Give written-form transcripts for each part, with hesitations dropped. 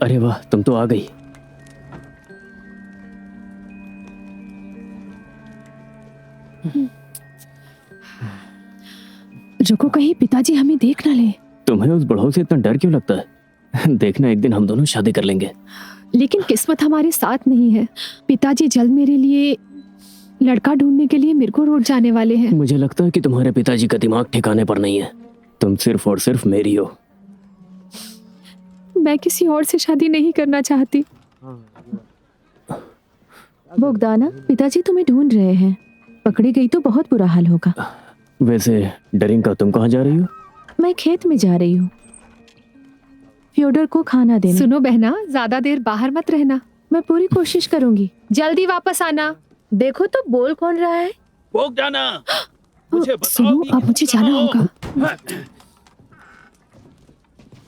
अरे वाह, तुम तो आ गई। रुको, कहीं पिताजी हमें देख ना ले। तुम्हें उस बुढ़ऊ से इतना डर क्यों लगता है? देखना, एक दिन हम दोनों शादी कर लेंगे। लेकिन किस्मत हमारे साथ नहीं है। पिताजी जल्द मेरे लिए लड़का ढूंढने के लिए मेरे को रोड जाने वाले हैं। मुझे लगता है कि तुम्हारे पिताजी का दिमाग ठिकाने पर नहीं है। तुम सिर्फ और सिर्फ मेरी हो। मैं किसी और से शादी नहीं करना चाहती। बोगदाना, पिताजी तुम्हें ढूंढ रहे हैं। पकड़ी गई तो बहुत बुरा हाल होगा। वैसे डरिंका, तुम कहाँ जा रही हो? मैं खेत में जा रही हूँ फ्योडर को खाना देने। सुनो बहना, ज्यादा देर बाहर मत रहना। मैं पूरी कोशिश करूंगी। जल्दी वापस आना। देखो तो बोल कौन रहा है। बोगदाना, मुझे बताओ सुनो, कि अब मुझे जाना होगा।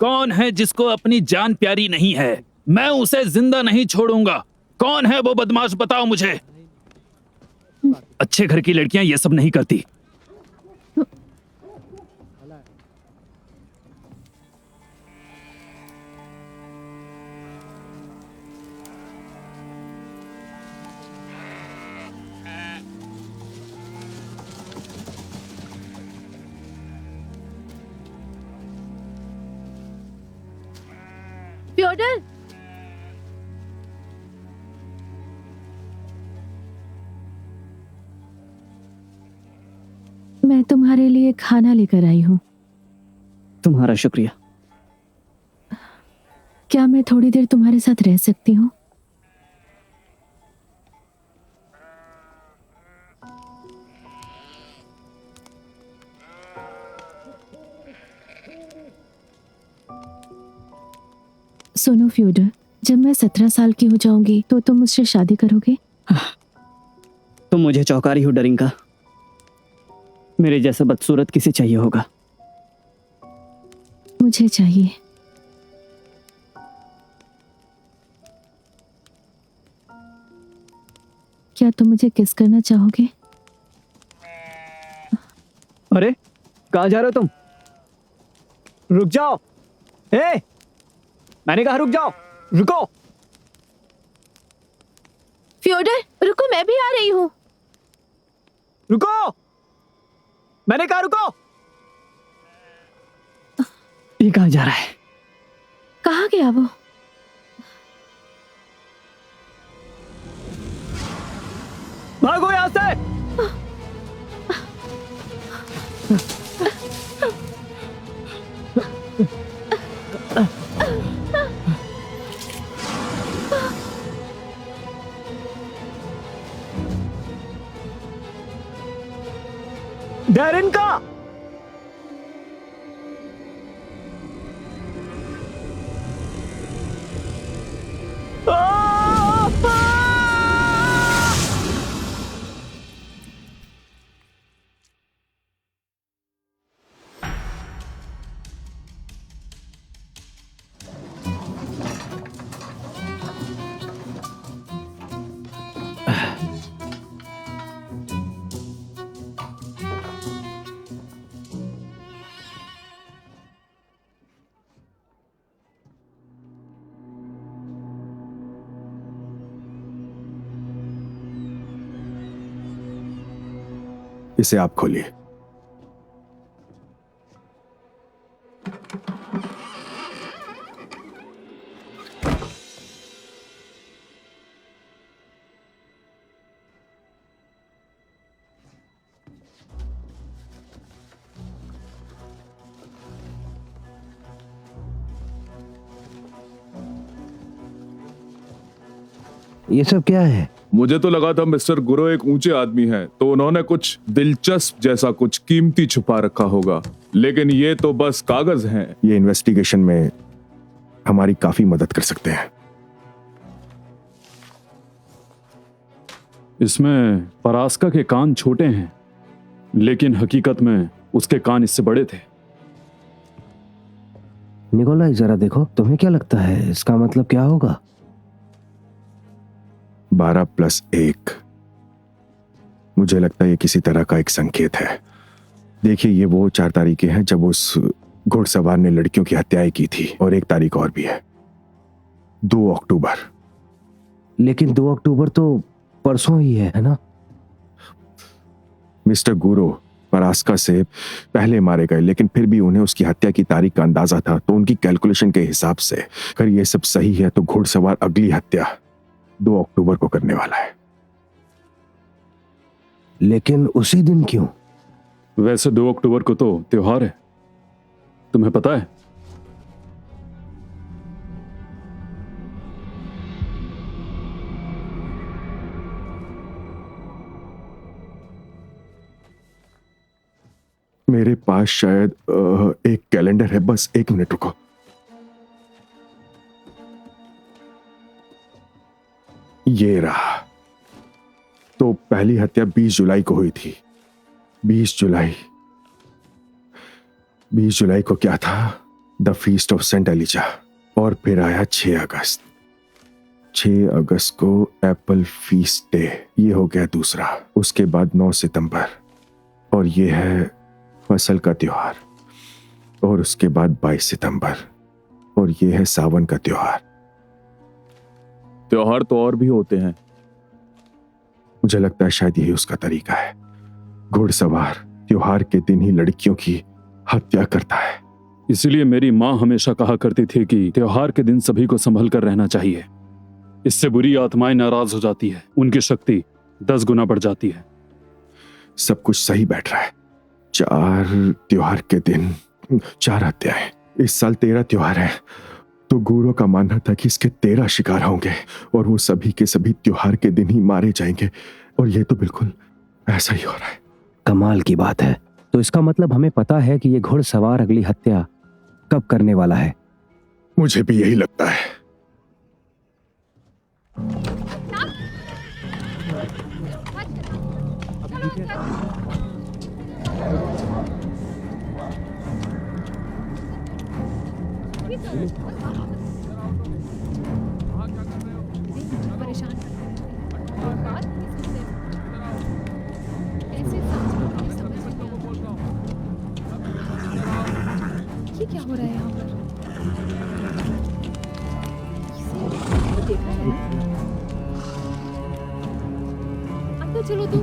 कौन है जिसको अपनी जान प्यारी नहीं है? मैं उसे जिंदा नहीं छोड़ूंगा। कौन है वो बदमाश, बताओ मुझे। अच्छे घर की लड़कियां ये सब नहीं करती। फ्योडर, मैं तुम्हारे लिए खाना लेकर आई हूँ। तुम्हारा शुक्रिया। क्या मैं थोड़ी देर तुम्हारे साथ रह सकती हूँ? सुनो फ्योडर, जब मैं 17 साल की हो जाऊंगी तो तुम मुझसे शादी करोगे? तुम मुझे चौंका रही हो डरिंका। मेरे जैसा बदसूरत किसे चाहिए होगा? मुझे चाहिए। क्या तुम मुझे किस करना चाहोगे? अरे, कहाँ जा रहे हो तुम? रुक जाओ। ए, मैंने कहा रुक जाओ। रुको। फ्योडर, रुको, मैं भी आ रही हूँ। रुको, मैंने कहा रुको। ये कहाँ जा रहा है? कहाँ गया वो? भागो यहाँ से। डरिंका, इसे आप खोलिए। ये सब क्या है? मुझे तो लगा था मिस्टर गुरु एक ऊंचे आदमी हैं, तो उन्होंने कुछ दिलचस्प जैसा कुछ कीमती छुपा रखा होगा, लेकिन ये तो बस कागज हैं। ये इन्वेस्टिगेशन में हमारी काफी मदद कर सकते हैं। इसमें परास्का के कान छोटे हैं, लेकिन हकीकत में उसके कान इससे बड़े थे। निकोलाई, जरा देखो, तुम्हें क्या लगता है इसका मतलब क्या होगा? 12+1। मुझे लगता है ये किसी तरह का एक संकेत है। देखिए, ये वो 4 तारीखें हैं जब उस घुड़सवार ने लड़कियों की हत्याएं की थी, और एक तारीख और भी है। 2 अक्टूबर। लेकिन 2 अक्टूबर तो परसों ही है ना? मिस्टर गुरु परास्का से पहले मारे गए, लेकिन फिर भी उन्हें उसकी हत्या की तारीख का अंदाजा था, तो उनकी कैलकुलेशन के हिसाब से अगर ये सब सही है तो घुड़सवार अगली हत्या 2 अक्टूबर को करने वाला है। लेकिन उसी दिन क्यों? वैसे 2 अक्टूबर को तो त्योहार है, तुम्हें पता है? मेरे पास शायद एक कैलेंडर है, बस 1 मिनट रुको। ये रहा। तो पहली हत्या 20 जुलाई को हुई थी। 20 जुलाई को क्या था? The feast of saint Elijah. और फिर आया 6 अगस्त। 6 अगस्त को एप्पल फीस्ट डे, ये हो गया दूसरा। उसके बाद 9 सितंबर, और ये है फसल का त्योहार। और उसके बाद 22 सितंबर, और ये है सावन का त्योहार। त्योहार तो और भी होते हैं। मुझे लगता है शायद यही उसका तरीका है। घुड़सवार त्योहार के दिन ही लड़कियों की हत्या करता है। इसीलिए मेरी माँ हमेशा कहा करती थी कि त्योहार के दिन सभी को संभल कर रहना चाहिए। इससे बुरी आत्माएं नाराज हो जाती है, उनकी शक्ति 10 गुना बढ़ जाती है। सब कुछ सही बैठ रहा है। 4 त्योहार के दिन 4 हत्याएं। इस साल 13 त्योहार है, तो गुरु का मानना था कि इसके 13 शिकार होंगे, और वो सभी के सभी त्योहार के दिन ही मारे जाएंगे। और ये तो बिल्कुल ऐसा ही हो रहा है। कमाल की बात है। तो इसका मतलब हमें पता है कि ये घुड़सवार अगली हत्या कब करने वाला है। मुझे भी यही लगता है। परेशान ये क्या हो रहा है यहाँ पर? किसी देखा है? अंदर चलो तुम।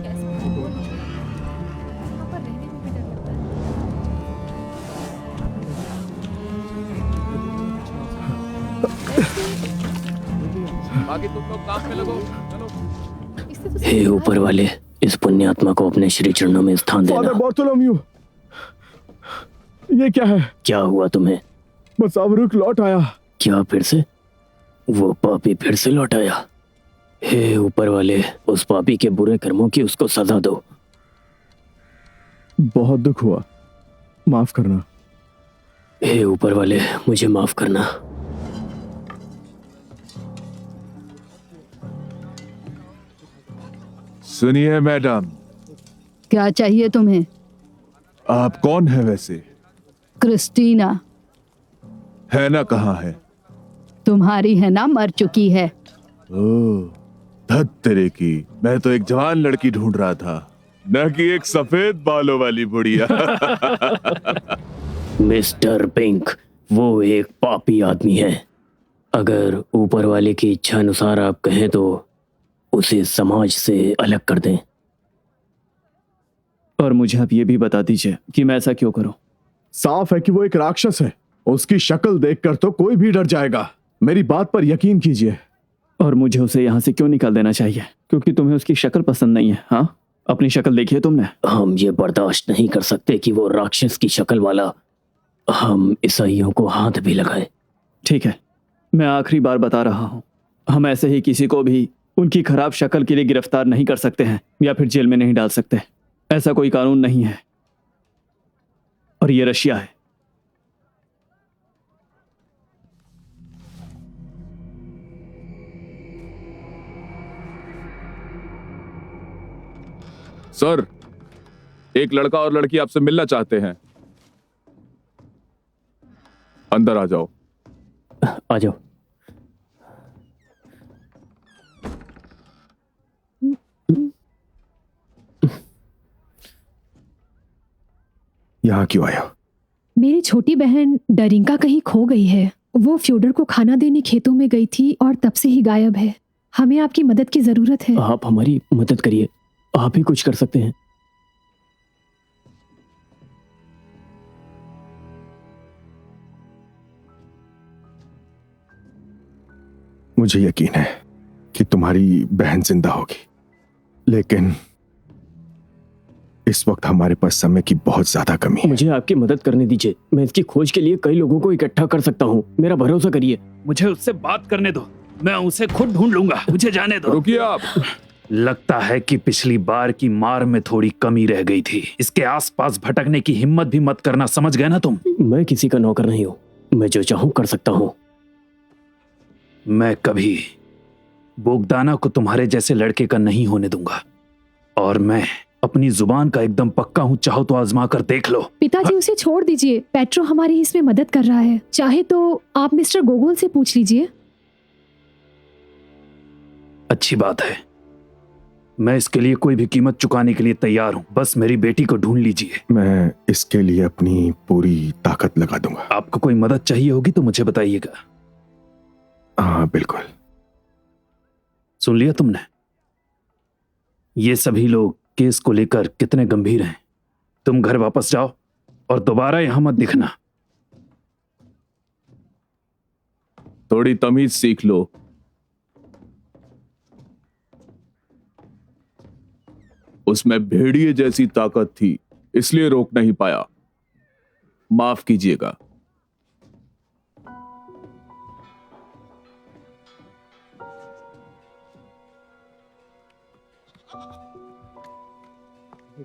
कैसे बोल रहे हो? यहाँ पर रहने में भी डर लगता है। बाकी तुम लोग काम पे लगो, चलो। इससे तो हे ऊपर वाले, इस पुण्यात्मा को अपने श्री चरणों में स्थान देना। बार्थोलोम्यू, ये क्या है? क्या हुआ तुम्हें? बस अवरुक लौट आया। क्या फिर से? वो पापी फिर से लौट आया? हे ऊपर वाले, उस पापी के बुरे कर्मों की उसको सजा दो। बहुत दुख हुआ, माफ करना। हे ऊपर वाले, मुझे माफ करना। सुनिए मैडम, क्या चाहिए तुम्हें? आप कौन है वैसे? क्रिस्टीना। है ना कहाँ है? तुम्हारी है ना मर चुकी है। ओह, धत तेरे की, मैं तो एक जवान लड़की ढूंढ रहा था, न कि एक सफेद बालों वाली बुढ़िया। मिस्टर पिंक, वो एक पापी आदमी है। अगर ऊपर वाले की इच्छा अनुसार आप कहें तो उसे समाज से अलग कर दें। और मुझे आप ये भी बता दीजिए कि मैं ऐसा क्यों करूं? साफ है कि वो एक राक्षस है। उसकी शक्ल देखकर तो कोई भी डर जाएगा। मेरी बात पर यकीन कीजिए। और मुझे उसे यहाँ से क्यों निकाल देना चाहिए? क्योंकि तुम्हें उसकी शक्ल पसंद नहीं है? हाँ, अपनी शक्ल देखी है तुमने? हम ये बर्दाश्त नहीं कर सकते कि वो राक्षस की शक्ल वाला हम ईसाइयों को हाथ भी लगाए। ठीक है, मैं आखिरी बार बता रहा हूँ, हम ऐसे ही किसी को भी उनकी खराब शक्ल के लिए गिरफ्तार नहीं कर सकते हैं या फिर जेल में नहीं डाल सकते। ऐसा कोई कानून नहीं है, और ये रशिया है। सर, एक लड़का और लड़की आपसे मिलना चाहते हैं। अंदर आ जाओ। आ जाओ। यहां क्यों आए हो? मेरी छोटी बहन डरिंका कहीं खो गई है। वो फ्योडर को खाना देने खेतों में गई थी और तब से ही गायब है। हमें आपकी मदद की जरूरत है। आप हमारी मदद करिए, आप ही कुछ कर सकते हैं। मुझे यकीन है कि तुम्हारी बहन जिंदा होगी, लेकिन इस वक्त हमारे पास समय की बहुत ज्यादा कमी है। मुझे आपकी मदद करने दीजिए। मैं इसकी खोज के लिए कई लोगों को इकट्ठा कर सकता हूँ, मेरा भरोसा करिए। मुझे उससे बात करने दो, मैं उसे खुद ढूंढ लूंगा। मुझे जाने दो। रुकिए आप। लगता है कि पिछली बार की मार में थोड़ी कमी रह गई थी। इसके आसपास भटकने की हिम्मत भी मत करना, समझ गए ना तुम? मैं किसी का नौकर नहीं हूँ, मैं जो चाहूँ कर सकता हूँ। मैं कभी बोगदाना को तुम्हारे जैसे लड़के का नहीं होने दूंगा, और मैं अपनी जुबान का एकदम पक्का हूँ। चाहो तो आजमा कर देख लो। पिताजी उसे छोड़ दीजिए, पेट्रो हमारी इसमें मदद कर रहा है। चाहे तो आप मिस्टर गोगोल से पूछ लीजिए। अच्छी बात है, मैं इसके लिए कोई भी कीमत चुकाने के लिए तैयार हूँ। बस मेरी बेटी को ढूंढ लीजिए। मैं इसके लिए अपनी पूरी ताकत लगा दूंगा। आपको कोई मदद चाहिए होगी तो मुझे बताइएगा। हाँ बिल्कुल। सुन लिया तुमने? ये सभी लोग केस को लेकर कितने गंभीर हैं। तुम घर वापस जाओ और दोबारा यहां मत दिखना। थोड़ी तमीज सीख लो। उसमें भेड़िए जैसी ताकत थी, इसलिए रोक नहीं पाया। माफ कीजिएगा।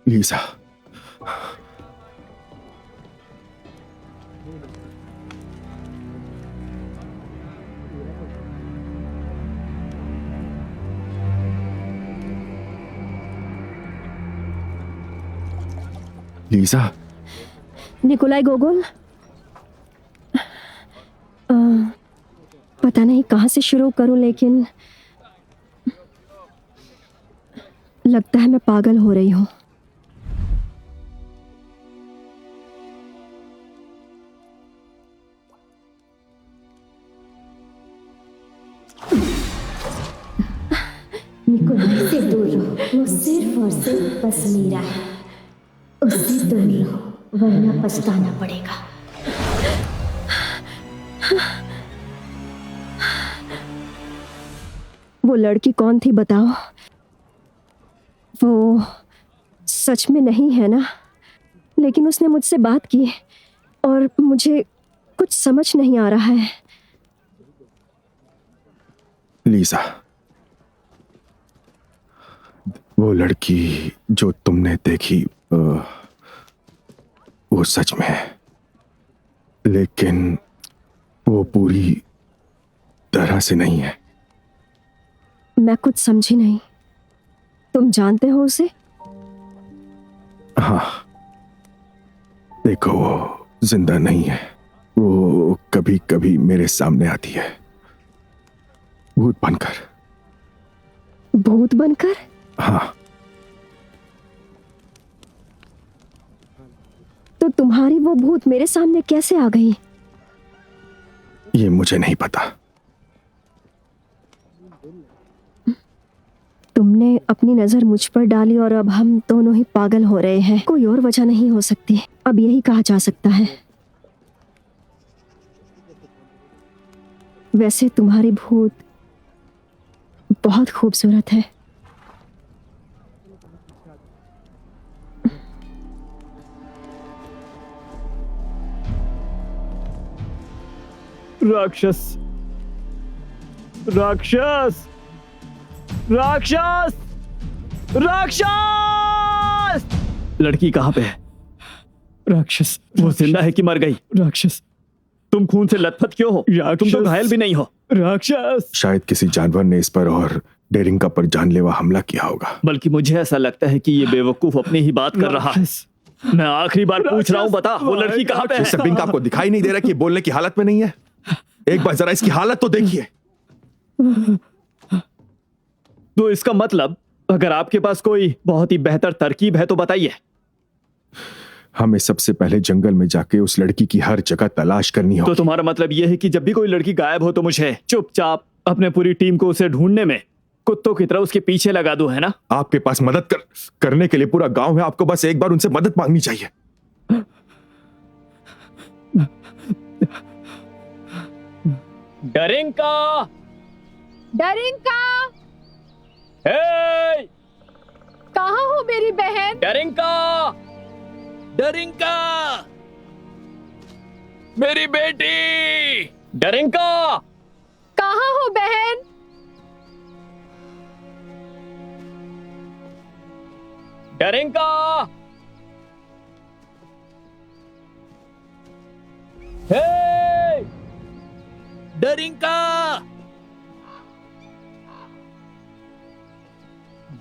लीसा, लीसा, निकोलाई गोगोल, पता नहीं कहाँ से शुरू करूं, लेकिन लगता है मैं पागल हो रही हूँ। निकोलाई से दूर रहो, वो सिर्फ और सिर्फ बस मेरा है। उससे दूर रहो, वरना पछताना पड़ेगा। वो लड़की कौन थी बताओ? वो सच में नहीं है ना? लेकिन उसने मुझसे बात की और मुझे कुछ समझ नहीं आ रहा है। लीसा, वो लड़की जो तुमने देखी वो सच में है, लेकिन वो पूरी तरह से नहीं है। मैं कुछ समझी नहीं। तुम जानते हो उसे? हाँ, देखो वो जिंदा नहीं है। वो कभी कभी मेरे सामने आती है, भूत बनकर। भूत बनकर? हाँ। तो तुम्हारी वो भूत मेरे सामने कैसे आ गई? ये मुझे नहीं पता। तुमने अपनी नजर मुझ पर डाली और अब हम दोनों ही पागल हो रहे हैं। कोई और वजह नहीं हो सकती, अब यही कहा जा सकता है। वैसे तुम्हारी भूत बहुत खूबसूरत है। राक्षस, राक्षस, राक्षस, राक्षस! लड़की कहाँ पे है? राक्षस, वो जिंदा है कि मर गई? राक्षस, तुम खून से लथपथ क्यों हो? तुम तो घायल भी नहीं हो। राक्षस! शायद किसी जानवर ने इस पर और डेरिंका पर जानलेवा हमला किया होगा। बल्कि मुझे ऐसा लगता है कि ये बेवकूफ अपनी ही बात कर रहा है। मैं आखिरी बार पूछ रहा हूँ, बता वो लड़की कहाँ पे है? सबीन का आपको दिखाई नहीं दे रहा कि ये बोलने की हालत में नहीं है? एक बार जरा इसकी हालत तो देखिए। तो इसका मतलब, अगर आपके पास कोई बहुत ही बेहतर तरकीब है तो बताइए। हमें सबसे पहले जंगल में जाके उस लड़की की हर जगह तलाश करनी तो होगी। तुम्हारा मतलब यह है कि जब भी कोई लड़की गायब हो तो मुझे चुपचाप अपने पूरी टीम को उसे ढूंढने में कुत्तों की तरह उसके पीछे लगा दूं, है ना? आपके पास करने के लिए पूरा गांव है, आपको बस एक बार उनसे मदद मांगनी चाहिए। डरिंका, डरिंका, हे, कहाँ हो मेरी बहन? डरिंका, डरिंका, मेरी बेटी, डरिंका, कहाँ हो बहन? डरिंका, हे, डरिंका,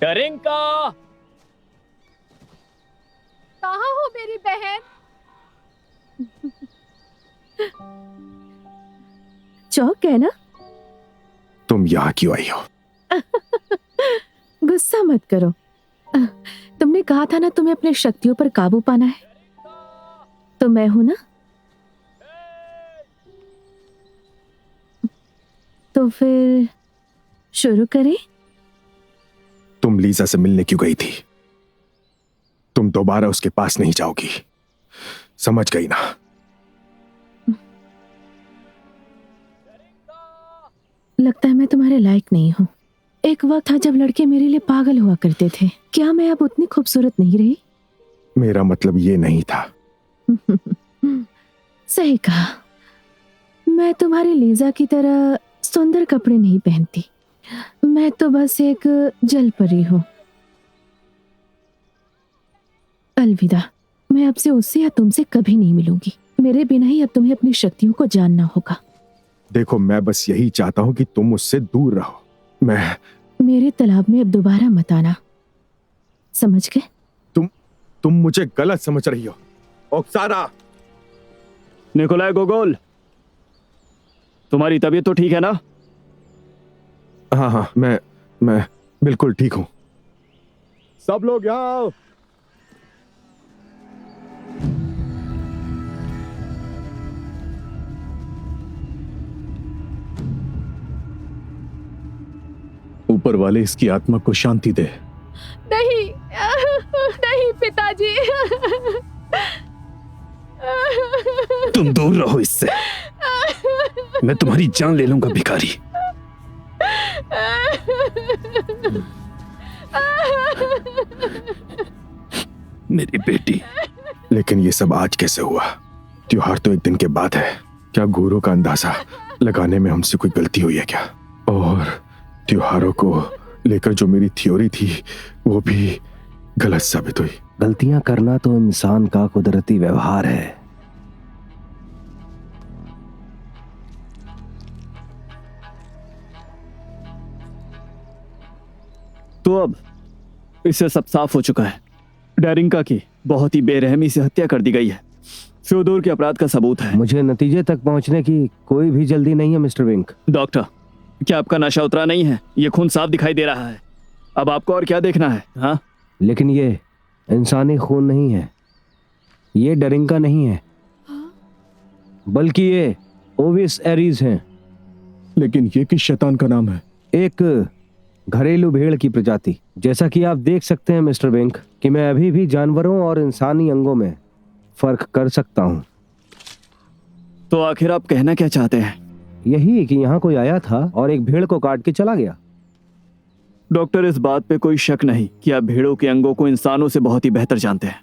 डरिंका, कहाँ हो मेरी बहन? चौक है ना? तुम यहाँ क्यों आई हो? गुस्सा मत करो। तुमने कहा था ना तुम्हें अपनी शक्तियों पर काबू पाना है, तो मैं हूं ना। तो फिर शुरू करें? तुम लीजा से मिलने क्यों गई थी? तुम दोबारा उसके पास नहीं जाओगी, समझ गई ना? लगता है मैं तुम्हारे लायक नहीं हूँ। एक वक्त था जब लड़के मेरे लिए पागल हुआ करते थे। क्या मैं अब उतनी खूबसूरत नहीं रही? मेरा मतलब ये नहीं था। सही कहा। मैं तुम्हारी लीजा की तरह सुंदर कपड़े नहीं पहनती। मैं तो बस एक जल परी हूँ। अलविदा। मैं अब से उससे या तुमसे कभी नहीं मिलूंगी। मेरे बिना ही अब तुम्हें अपनी शक्तियों को जानना होगा। देखो, मैं बस यही चाहता हूँ कि तुम उससे दूर रहो। मेरे तालाब में अब दोबारा मत आना, समझ गए? तुम मुझे गलत समझ रही हो, ओक्साना। निकोलाई गोगोल, तुम्हारी तबीयत तो ठीक है ना? हाँ हाँ, मैं बिल्कुल ठीक हूँ। सब लोग यहाँ आओ। ऊपर वाले इसकी आत्मा को शांति दे। नहीं, नहीं पिताजी। तुम दूर रहो इससे। मैं तुम्हारी जान ले लूंगा भिखारी। मेरी बेटी। लेकिन ये सब आज कैसे हुआ? त्योहार तो एक दिन के बाद है। क्या गुरु का अंदाजा लगाने में हमसे कोई गलती हुई है क्या? और त्योहारों को लेकर जो मेरी थ्योरी थी वो भी गलत साबित हुई। गलतियां करना तो इंसान का कुदरती व्यवहार है। तो अब इससे सब साफ हो चुका है। डरिंका की बहुत ही बेरहमी से हत्या कर दी गई है। फ्योदोर के अपराध का सबूत है। मुझे नतीजे तक पहुंचने की कोई भी जल्दी नहीं है मिस्टर विंक। डॉक्टर, क्या आपका नशा उतरा नहीं है? ये खून साफ दिखाई दे रहा है। अब आपको और क्या देखना है? हाँ, लेकिन ये इंसानी खून नहीं है, ये डरिंका नहीं है, बल्कि ये ओविस एरीज हैं। लेकिन ये किस शैतान का नाम है? एक घरेलू भेड़ की प्रजाति। जैसा कि आप देख सकते हैं मिस्टर विंक कि मैं अभी भी जानवरों और इंसानी अंगों में फर्क कर सकता हूँ। तो आखिर आप कहना क्या चाहते हैं? यही कि यहाँ कोई आया था और एक भेड़ को काट के चला गया। डॉक्टर, इस बात पे कोई शक नहीं कि आप भेड़ों के अंगों को इंसानों से बहुत ही बेहतर जानते हैं।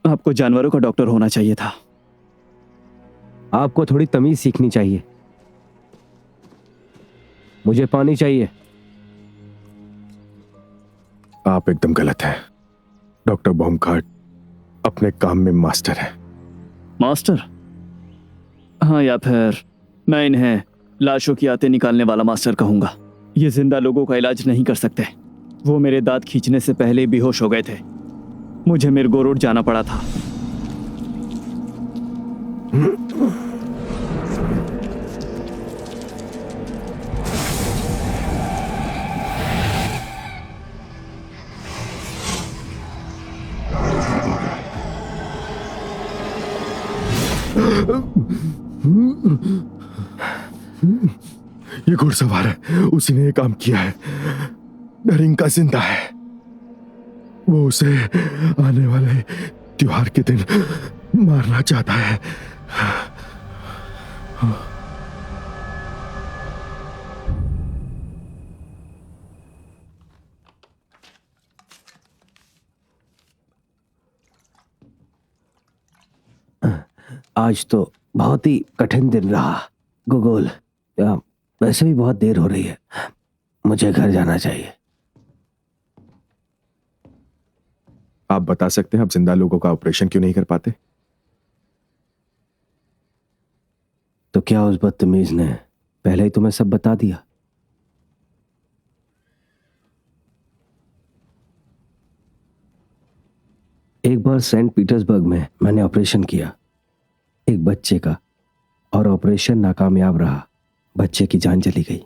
आपको जानवरों का डॉक्टर होना चाहिए था। आपको थोड़ी तमीज सीखनी चाहिए। मुझे पानी चाहिए। आप एकदम गलत हैं। डॉक्टर बॉमकार्ट अपने काम में मास्टर है। मास्टर? हाँ, या फिर मैं इन्हें लाशों की आते निकालने वाला मास्टर कहूंगा। ये जिंदा लोगों का इलाज नहीं कर सकते। वो मेरे दांत खींचने से पहले बेहोश हो गए थे। मुझे मिर्गोरोड जाना पड़ा था। ये घुड़सवार है, उसी ने ये काम किया है। डरिंका जिंदा है, वो उसे आने वाले त्योहार के दिन मारना चाहता है। आज तो बहुत ही कठिन दिन रहा गोगोल। वैसे भी बहुत देर हो रही है, मुझे घर जाना चाहिए। आप बता सकते हैं आप जिंदा लोगों का ऑपरेशन क्यों नहीं कर पाते? तो क्या उस बदतमीज ने पहले ही तुम्हें सब बता दिया? एक बार सेंट पीटर्सबर्ग में मैंने ऑपरेशन किया एक बच्चे का, और ऑपरेशन नाकामयाब रहा। बच्चे की जान चली गई।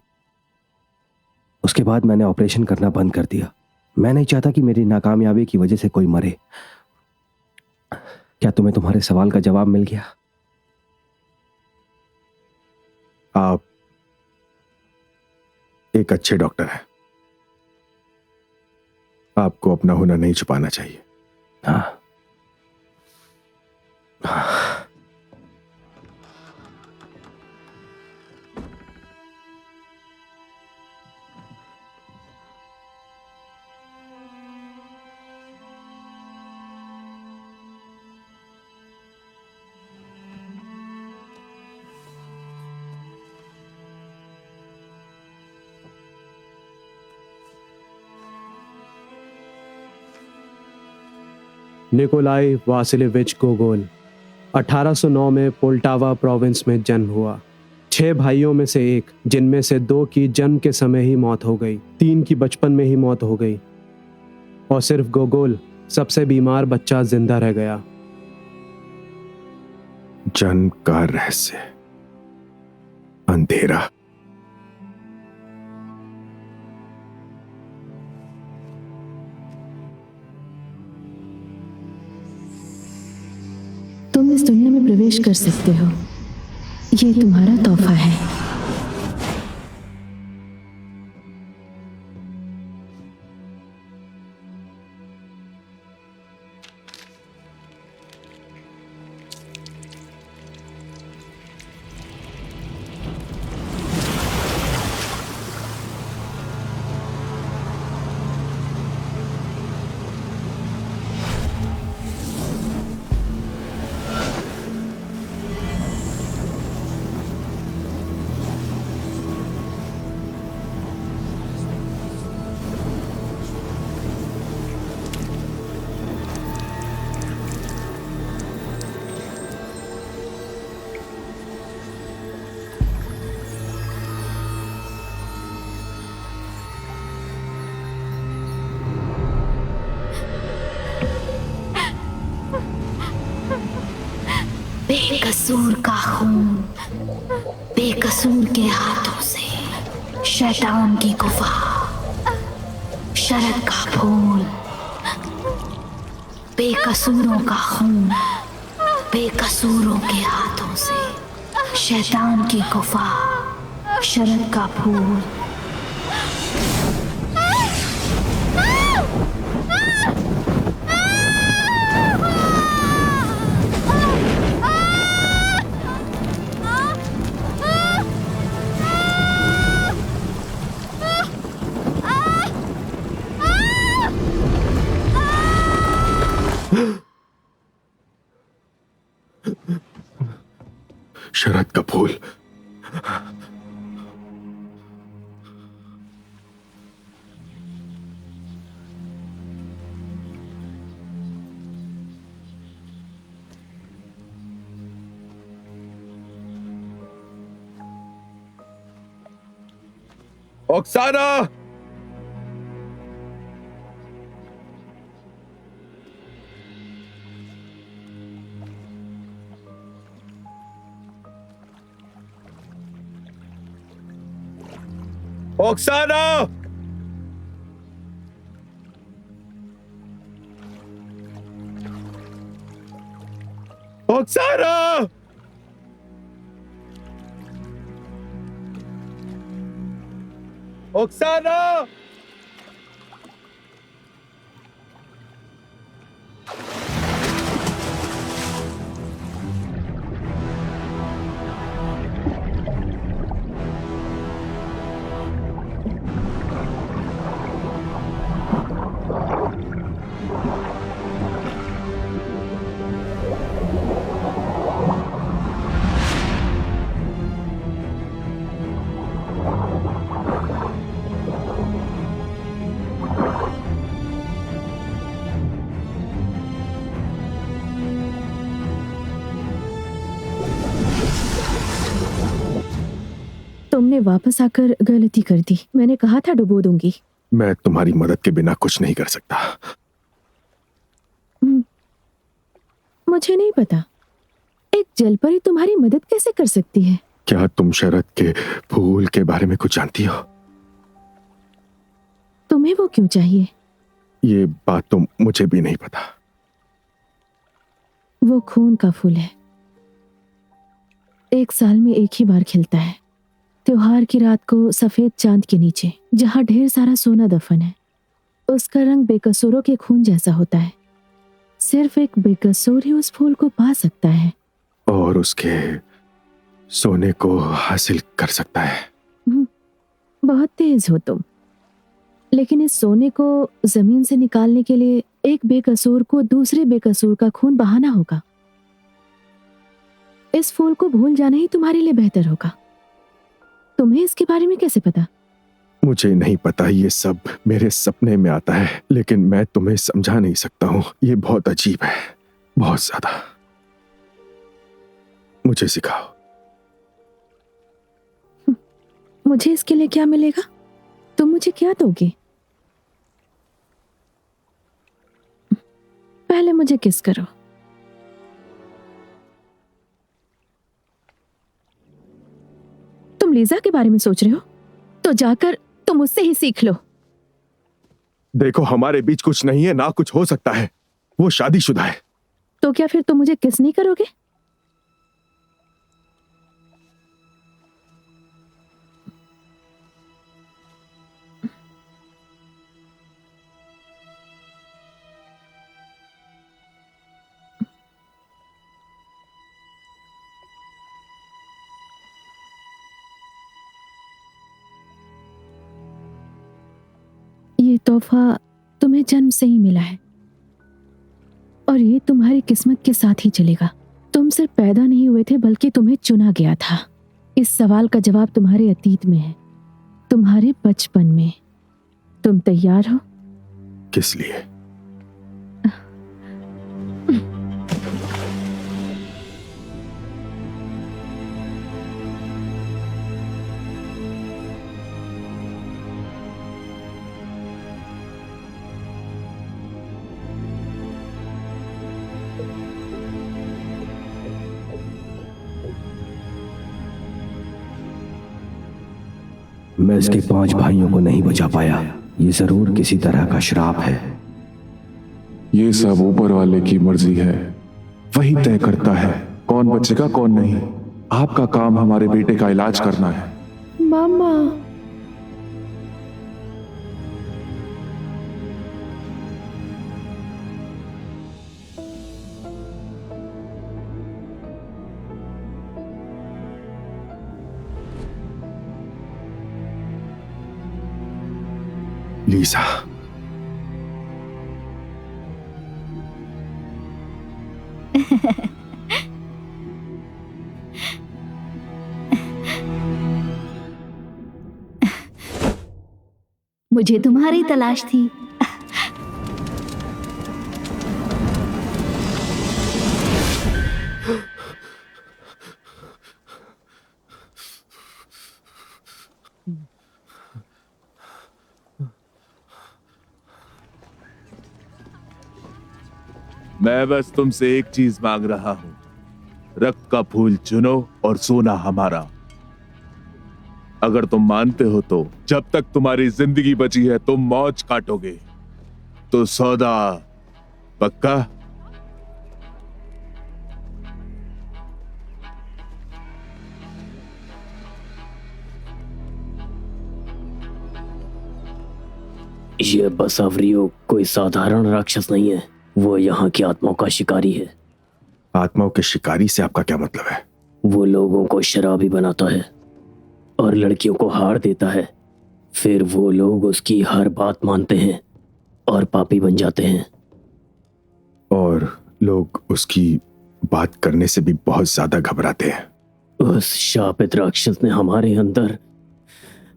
उसके बाद मैंने ऑपरेशन करना बंद कर दिया। मैं नहीं चाहता कि मेरी नाकामयाबी की वजह से कोई मरे। क्या तुम्हें तुम्हारे सवाल का जवाब मिल गया? आप एक अच्छे डॉक्टर हैं। आपको अपना हुनर नहीं छुपाना चाहिए। हाँ। निकोलाई वासिलेविच गोगोल 1809 में पोल्टावा प्रोविंस में जन्म हुआ। 6 भाइयों में से एक, जिनमें से 2 की जन्म के समय ही मौत हो गई, 3 की बचपन में ही मौत हो गई, और सिर्फ गोगोल सबसे बीमार बच्चा जिंदा रह गया। जन्म का रहस्य, अंधेरा। तुम इस दुनिया में प्रवेश कर सकते हो, ये तुम्हारा तोहफा है। बेकसूर का खून बेकसूर के हाथों से, शैतान की गुफा, शरद का फूल, बेकसूरों का खून बेकसूरों के हाथों से, शैतान की गुफा, शरद का फूल। शरद का फूल। Oksana, Oksana, Oksana, Oksana! तुमने वापस आकर गलती कर दी। मैंने कहा था डुबो दूंगी। मैं तुम्हारी मदद के बिना कुछ नहीं कर सकता। मुझे नहीं पता एक जलपरी तुम्हारी मदद कैसे कर सकती है। क्या तुम शरद के फूल के बारे में कुछ जानती हो? तुम्हें वो क्यों चाहिए? ये बात तो मुझे भी नहीं पता। वो खून का फूल है। 1 साल में एक ही बार खिलता है। त्योहार की रात को सफेद चांद के नीचे जहां ढेर सारा सोना दफन है, उसका रंग बेकसूरों के खून जैसा होता है। सिर्फ एक बेकसूर ही उस फूल को पा सकता है और उसके सोने को हासिल कर सकता है। बहुत तेज हो तुम, लेकिन इस सोने को जमीन से निकालने के लिए एक बेकसूर को दूसरे बेकसूर का खून बहाना होगा। इस फूल को भूल जाना ही तुम्हारे लिए बेहतर होगा। तुम्हें इसके बारे में कैसे पता? मुझे नहीं पता, ये सब मेरे सपने में आता है, लेकिन मैं तुम्हें समझा नहीं सकता हूँ। ये बहुत अजीब है, बहुत ज्यादा। मुझे सिखाओ। मुझे इसके लिए क्या मिलेगा? तुम मुझे क्या दोगे? पहले मुझे किस करो। तुम लीजा के बारे में सोच रहे हो? तो जाकर तुम उससे ही सीख लो। देखो, हमारे बीच कुछ नहीं है, ना कुछ हो सकता है। वो शादीशुदा है। तो क्या फिर तुम मुझे किस नहीं करोगे? ये तोहफा तुम्हें जन्म से ही मिला है और ये तुम्हारी किस्मत के साथ ही चलेगा। तुम सिर्फ पैदा नहीं हुए थे, बल्कि तुम्हें चुना गया था। इस सवाल का जवाब तुम्हारे अतीत में है, तुम्हारे बचपन में। तुम तैयार हो? किस लिए? मैं इसके 5 भाइयों को नहीं बचा पाया। ये जरूर किसी तरह का श्राप है। ये सब ऊपर वाले की मर्जी है, वही तय करता है कौन बचेगा कौन नहीं। आपका काम हमारे बेटे का इलाज करना है। मामा, लीजा, मुझे तुम्हारी तलाश थी। मैं बस तुमसे एक चीज मांग रहा हूं। रक्त का फूल चुनो और सोना हमारा। अगर तुम मानते हो तो जब तक तुम्हारी जिंदगी बची है तुम मौज काटोगे। तो सौदा पक्का? ये बसावरियो कोई साधारण राक्षस नहीं है, वो यहाँ की आत्माओं का शिकारी है। आत्माओं के शिकारी से आपका क्या मतलब है? वो लोगों को शराबी बनाता है और लड़कियों को हार देता है, फिर वो लोग उसकी हर बात मानते हैं और पापी बन जाते हैं। और लोग उसकी बात करने से भी बहुत ज्यादा घबराते हैं। उस शापित राक्षस ने हमारे अंदर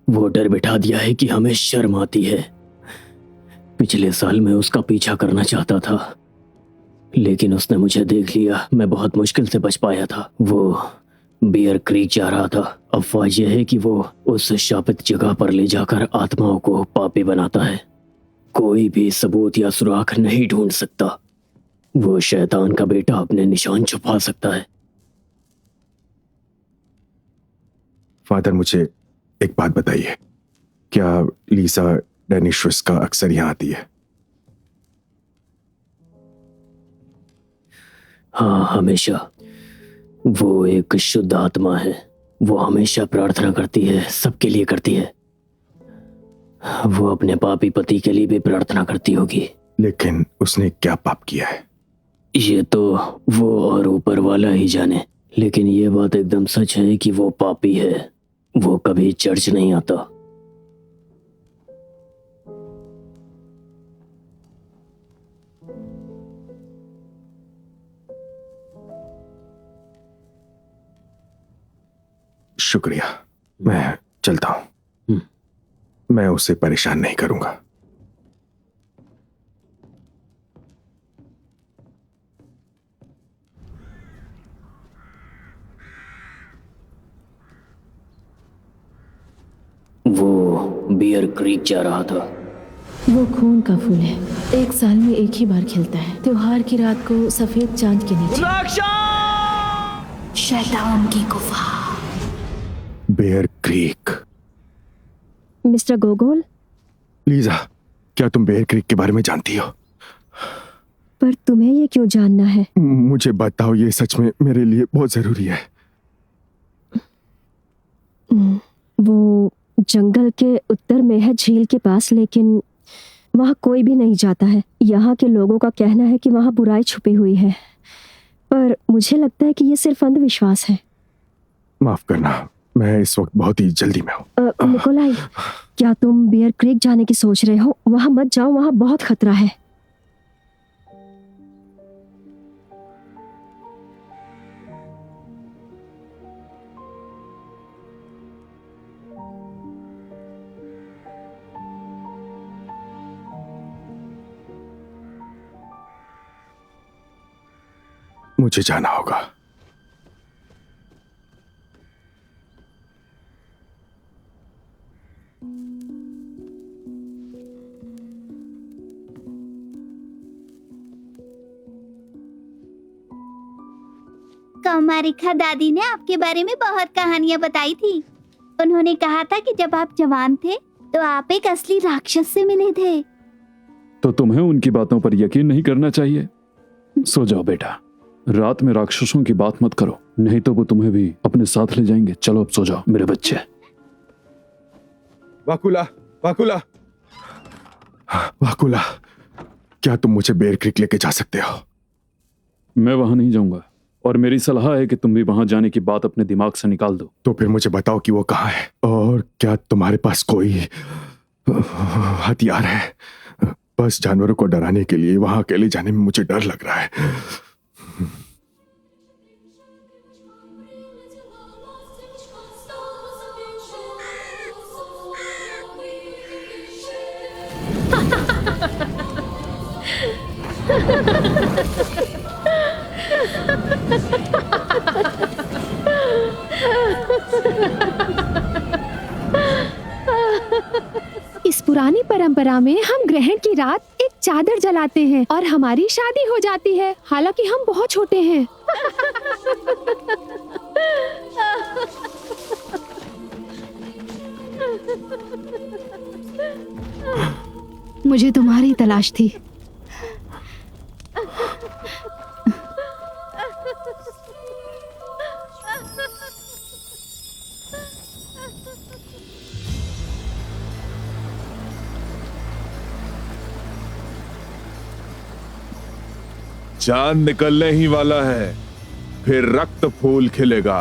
वो डर बिठा दिया है कि हमें शर्म आती है। पिछले साल मैं उसका पीछा करना चाहता था, लेकिन उसने मुझे देख लिया। मैं बहुत मुश्किल से बच पाया था। वो बियर क्रीक जा रहा था। अफवाह यह है कि वो उस शापित जगह पर ले जाकर आत्माओं को पापी बनाता है। कोई भी सबूत या सुराग नहीं ढूंढ सकता। वो शैतान का बेटा अपने निशान छुपा सकता है। फादर, मुझे एक बात बताइए, क्या लीसा डेनिश्वस का अक्सर यहाँ आती है? हाँ, हमेशा। वो एक शुद्ध आत्मा है। वो हमेशा प्रार्थना करती है, सबके लिए करती है। वो अपने पापी पति के लिए भी प्रार्थना करती होगी। लेकिन उसने क्या पाप किया है? ये तो वो और ऊपर वाला ही जाने, लेकिन ये बात एकदम सच है कि वो पापी है। वो कभी चर्च नहीं आता। शुक्रिया, मैं चलता हूं। मैं उसे परेशान नहीं करूंगा। वो बियर क्रीक जा रहा था। वो खून का फूल है, 1 साल में एक ही बार खिलता है। त्योहार की रात को सफेद चांद के नीचे। शैतान की गुफा। Bear Creek. Mister Gogol, Liza, क्या तुम बेयर क्रीक के बारे में जानती हो? पर तुम्हें ये क्यों जानना है? मुझे बताओ, ये सच में मेरे लिए बहुत जरूरी है। वो जंगल के उत्तर में है, झील के पास, लेकिन वहाँ कोई भी नहीं जाता है। यहाँ के लोगों का कहना है कि वहाँ बुराई छुपी हुई है, पर मुझे लगता है कि ये सिर्फ अंधविश्वास है। माफ करना, मैं इस वक्त बहुत ही जल्दी में हूँ। निकोलाई, क्या तुम बियर क्रीक जाने की सोच रहे हो? वहाँ मत जाओ, वहाँ बहुत खतरा है। मुझे जाना होगा। कौमारिका दादी ने आपके बारे में बहुत कहानियां बताई थी। उन्होंने कहा था कि जब आप जवान थे तो आप एक असली राक्षस से मिले थे। तो तुम्हें उनकी बातों पर यकीन नहीं करना चाहिए। सो जाओ बेटा, रात में राक्षसों की बात मत करो, नहीं तो वो तुम्हें भी अपने साथ ले जाएंगे। चलो अब सो जाओ मेरे बच्चे। वाकुला, वाकुला, वाकुला, क्या तुम मुझे बेयर क्रीक लेके जा सकते हो? मैं वहां नहीं जाऊंगा, और मेरी सलाह है कि तुम भी वहां जाने की बात अपने दिमाग से निकाल दो। तो फिर मुझे बताओ कि वो कहाँ है, और क्या तुम्हारे पास कोई हथियार है? बस जानवरों को डराने के लिए वहां अकेले जाने में मुझे डर लग रहा है। इस पुरानी परंपरा में हम ग्रहण की रात एक चादर जलाते हैं और हमारी शादी हो जाती है, हालांकि हम बहुत छोटे हैं। मुझे तुम्हारी तलाश थी। चांद निकलने ही वाला है, फिर रक्त फूल खिलेगा।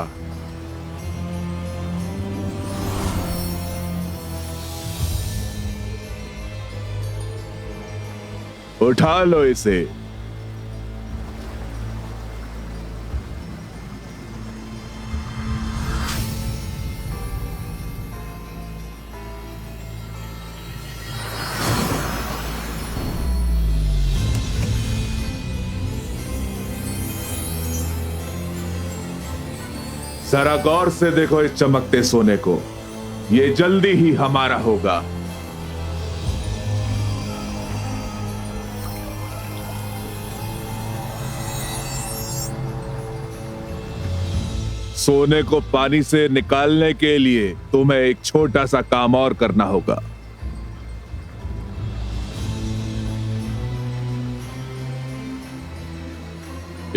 उठा लो इसे। जरा गौर से देखो इस चमकते सोने को, ये जल्दी ही हमारा होगा। सोने को पानी से निकालने के लिए तुम्हें एक छोटा सा काम और करना होगा।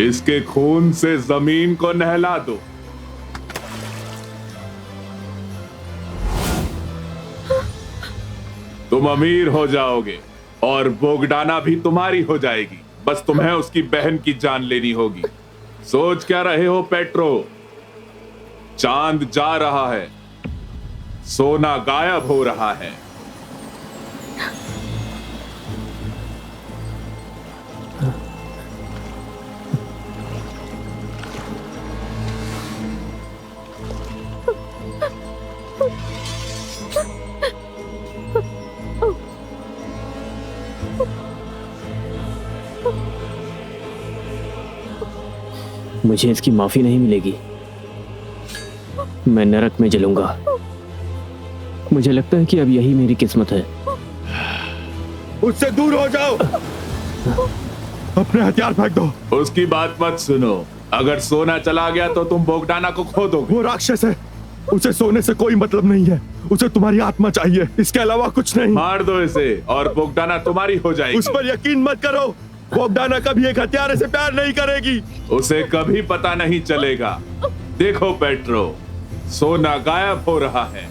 इसके खून से जमीन को नहला दो। तुम अमीर हो जाओगे और बोगडाना भी तुम्हारी हो जाएगी। बस तुम्हें उसकी बहन की जान लेनी होगी। सोच क्या रहे हो पेट्रो? चांद जा रहा है, सोना गायब हो रहा है। मुझे इसकी माफी नहीं मिलेगी। मैं नरक में जलूंगा। मुझे लगता है कि अब यही मेरी किस्मत है। उससे दूर हो जाओ। अपने हथियार फेंक दो। उसकी बात मत सुनो। अगर सोना चला गया तो तुम बोगडाना को खो दोगे। वो राक्षस है, उसे सोने से कोई मतलब नहीं है। उसे तुम्हारी आत्मा चाहिए, इसके अलावा कुछ नहीं। मार दो इसे और बोगडाना तुम्हारी हो जाएगी। उस पर यकीन मत करो। बोगडाना कभी एक हथियार से प्यार नहीं करेगी। उसे कभी पता नहीं चलेगा। देखो पेट्रो, सोना गायब हो रहा है।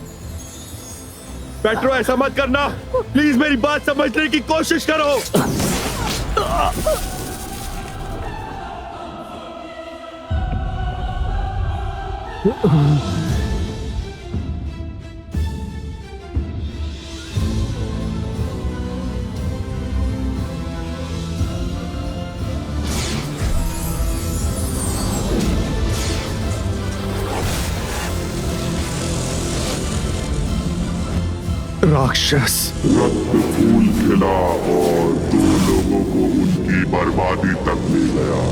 पेट्रो ऐसा मत करना, प्लीज मेरी बात समझने की कोशिश करो। राक्षस फूल खिला और 2 लोगों को उनकी बर्बादी तक ले गया।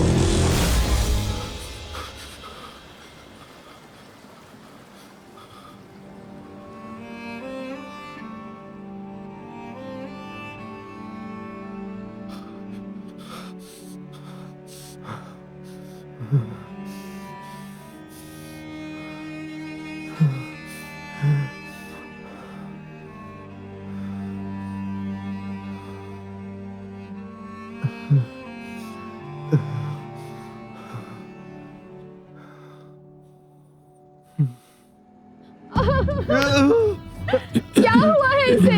क्या हुआ है इसे?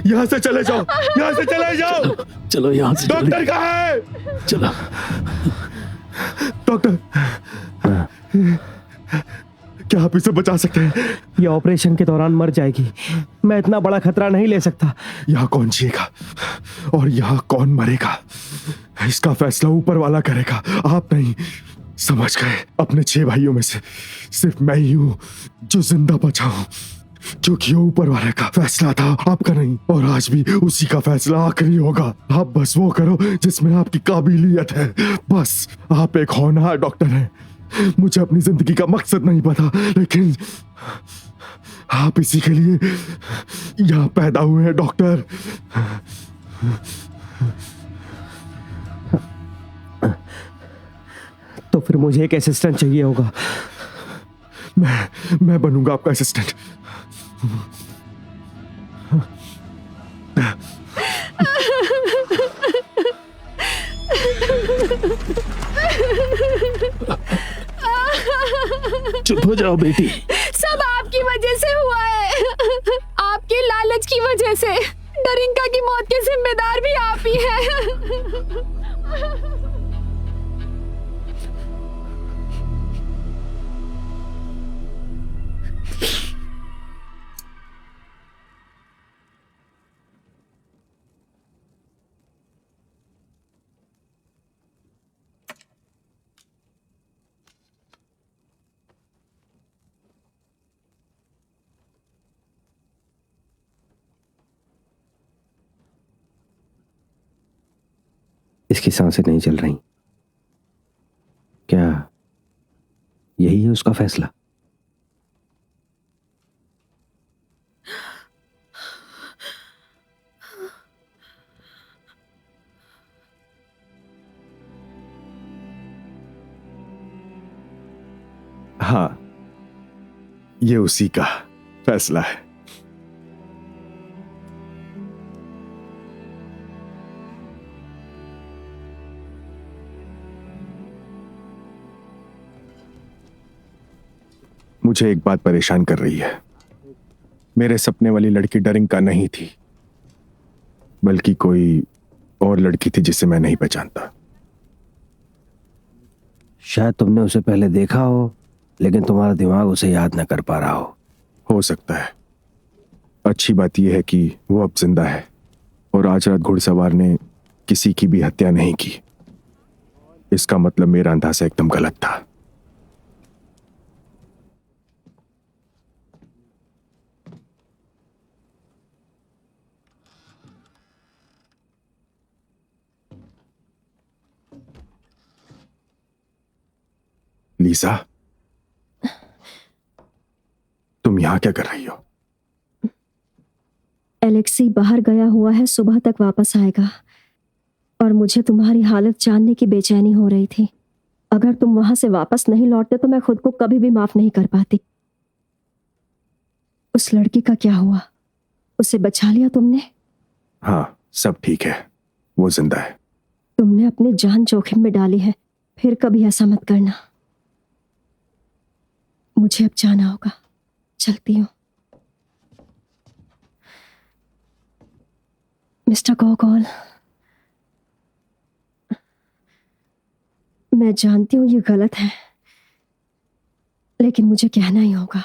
यहाँ से चले जाओ, यहाँ से चले जाओ। चलो यहाँ से। डॉक्टर कहाँ है? चलो। डॉक्टर, क्या आप इसे बचा सकते हैं? ये ऑपरेशन के दौरान मर जाएगी। मैं इतना बड़ा खतरा नहीं ले सकता। यहाँ कौन जिएगा और यहाँ कौन मरेगा, इसका फैसला ऊपर वाला करेगा, आप नहीं। समझ गए? अपने 6 भाइयों में से सिर्फ मैं ही हूँ जो जिंदा बचा हूँ, क्योंकि वो ऊपर वाले का फैसला था, आपका नहीं। और आज भी उसी का फैसला आखिरी होगा। आप बस वो करो जिसमें आपकी काबिलियत है। बस आप एक होनहार डॉक्टर हैं। मुझे अपनी जिंदगी का मकसद नहीं पता, लेकिन आप इसी के लिए यहाँ पैदा हुए हैं डॉक्टर। तो फिर मुझे एक असिस्टेंट चाहिए होगा। मैं बनूंगा आपका असिस्टेंट। चुप हो जाओ बेटी। सब आपकी वजह से हुआ है। आपके लालच की वजह से डरिंका की मौत के जिम्मेदार भी आप ही हैं। इसकी सांसें नहीं चल रही। क्या यही है उसका फैसला? हाँ, ये उसी का फैसला है। मुझे एक बात परेशान कर रही है। मेरे सपने वाली लड़की डरिंका नहीं थी, बल्कि कोई और लड़की थी जिसे मैं नहीं पहचानता। शायद तुमने उसे पहले देखा हो, लेकिन तुम्हारा दिमाग उसे याद न कर पा रहा हो सकता है। अच्छी बात यह है कि वो अब जिंदा है और आज रात घुड़सवार ने किसी की भी हत्या नहीं की। इसका मतलब मेरा अंदाजा एकदम गलत था। लीसा, तुम यहां क्या कर रही हो? एलेक्सी बाहर गया हुआ है, सुबह तक वापस आएगा और मुझे तुम्हारी हालत जानने की बेचैनी हो रही थी। अगर तुम वहां से वापस नहीं लौटते तो मैं खुद को कभी भी माफ नहीं कर पाती। उस लड़की का क्या हुआ? उसे बचा लिया तुमने? हाँ, सब ठीक है, वो जिंदा है। तुमने अपनी जान जोखिम में डाली है, फिर कभी ऐसा मत करना। मुझे अब जाना होगा, चलती हूँ। मिस्टर गोगोल, मैं जानती हूँ ये गलत है, लेकिन मुझे कहना ही होगा।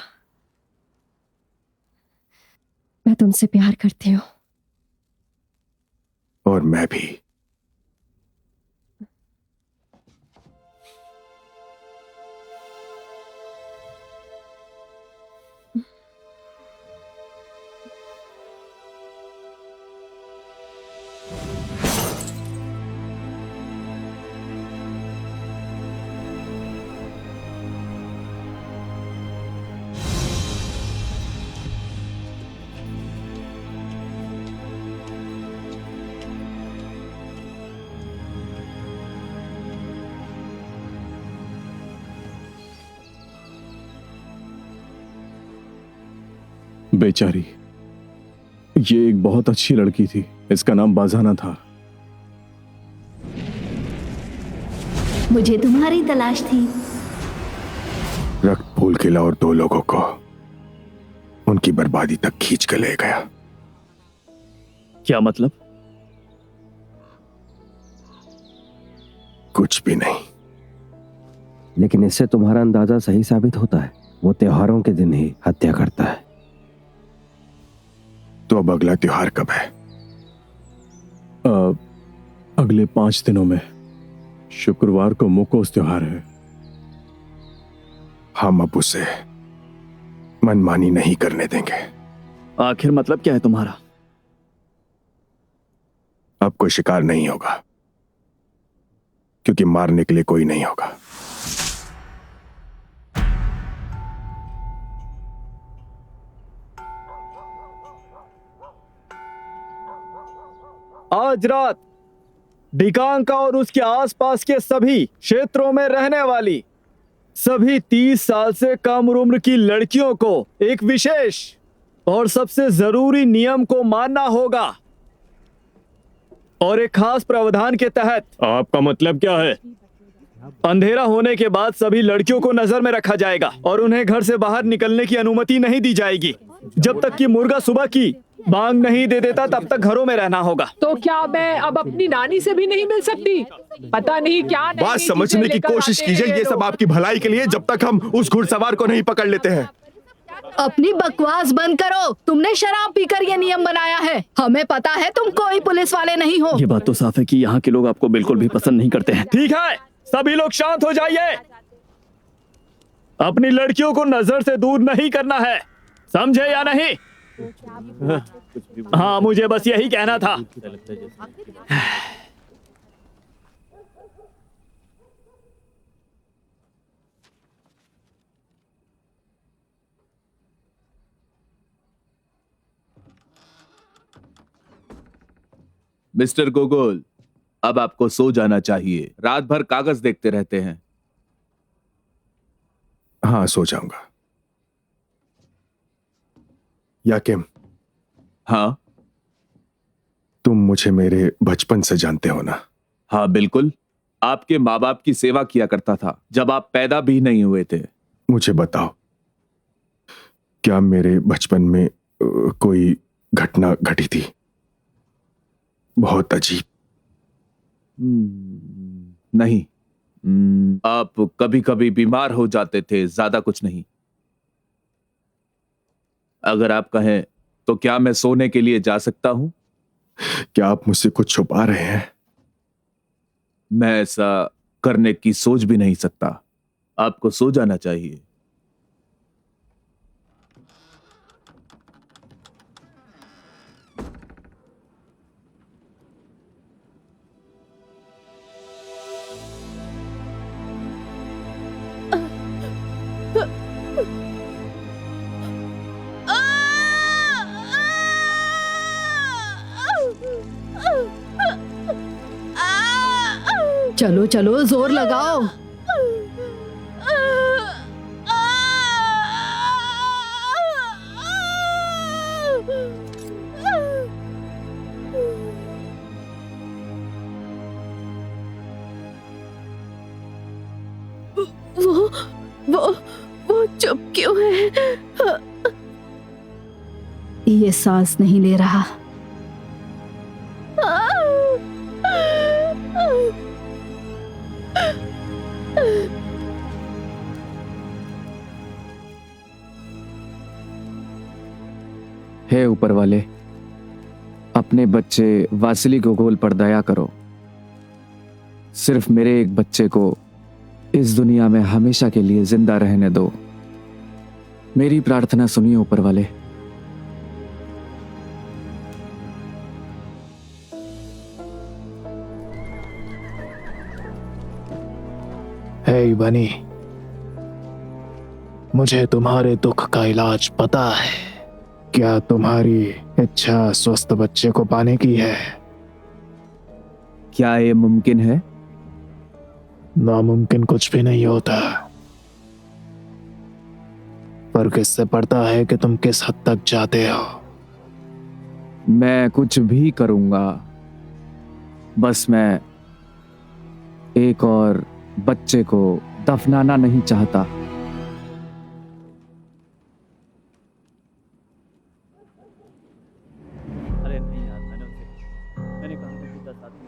मैं तुमसे प्यार करती हूँ। और मैं भी। बेचारी, ये एक बहुत अच्छी लड़की थी। इसका नाम बाजाना था। मुझे तुम्हारी तलाश थी। रक्त फूल खिला और 2 लोगों को उनकी बर्बादी तक खींच के ले गया। क्या मतलब? कुछ भी नहीं। लेकिन इससे तुम्हारा अंदाजा सही साबित होता है। वो त्योहारों के दिन ही हत्या करता है। तो अब अगला त्योहार कब है? अगले 5 दिनों में शुक्रवार को मुकोस त्योहार है। हम अब उसे मनमानी नहीं करने देंगे। आखिर मतलब क्या है तुम्हारा? अब कोई शिकार नहीं होगा, क्योंकि मारने के लिए कोई नहीं होगा। आज रात डिकांका और उसके आसपास के सभी क्षेत्रों में रहने वाली सभी 30 साल से कम उम्र की लड़कियों को एक विशेष और सबसे जरूरी नियम को मानना होगा। और एक खास प्रावधान के तहत। आपका मतलब क्या है? अंधेरा होने के बाद सभी लड़कियों को नजर में रखा जाएगा और उन्हें घर से बाहर निकलने की अनुमति नहीं दी जाएगी जब तक कि मुर्गा सुबह की बांग नहीं दे देता तब तक घरों में रहना होगा। तो क्या मैं अब अपनी नानी से भी नहीं मिल सकती? पता नहीं क्या नहीं बात समझने की कोशिश कीजिए, ये सब आपकी भलाई के लिए, जब तक हम उस घुड़सवार को नहीं पकड़ लेते हैं। अपनी बकवास बंद करो। तुमने शराब पीकर ये नियम बनाया है। हमें पता है तुम कोई पुलिस वाले नहीं हो। ये बात तो साफ है कि यहाँ के लोग आपको बिल्कुल भी पसंद नहीं करते हैं। ठीक है, सभी लोग शांत हो जाइए। अपनी लड़कियों को नजर से दूर नहीं करना है, समझे या नहीं? हाँ, मुझे बस यही कहना था। मिस्टर गोगोल, अब आपको सो जाना चाहिए। रात भर कागज देखते रहते हैं। हाँ, सो जाऊंगा। याकिम। हाँ, तुम मुझे मेरे बचपन से जानते हो ना? हाँ बिल्कुल, आपके माँ बाप की सेवा किया करता था जब आप पैदा भी नहीं हुए थे। मुझे बताओ, क्या मेरे बचपन में कोई घटना घटी थी बहुत अजीब? नहीं। आप कभी कभी बीमार हो जाते थे, ज्यादा कुछ नहीं। अगर आप कहें तो क्या मैं सोने के लिए जा सकता हूं? क्या आप मुझसे कुछ छुपा रहे हैं? मैं ऐसा करने की सोच भी नहीं सकता। आपको सो जाना चाहिए। चलो चलो, जोर लगाओ। वो चुप क्यों है? ये सांस नहीं ले रहा। हे ऊपर वाले, अपने बच्चे वासिली गोगोल पर दया करो। सिर्फ मेरे एक बच्चे को इस दुनिया में हमेशा के लिए जिंदा रहने दो। मेरी प्रार्थना सुनिए ऊपर वाले। हे बनी, मुझे तुम्हारे दुख का इलाज पता है। क्या तुम्हारी इच्छा स्वस्थ बच्चे को पाने की है? क्या ये मुमकिन है? नामुमकिन कुछ भी नहीं होता। फर्क इससे पड़ता है कि तुम किस हद तक जाते हो। मैं कुछ भी करूंगा, बस मैं एक और बच्चे को दफनाना नहीं चाहता। अरे नहीं यार, मैंने कहा कि 10 आदमी।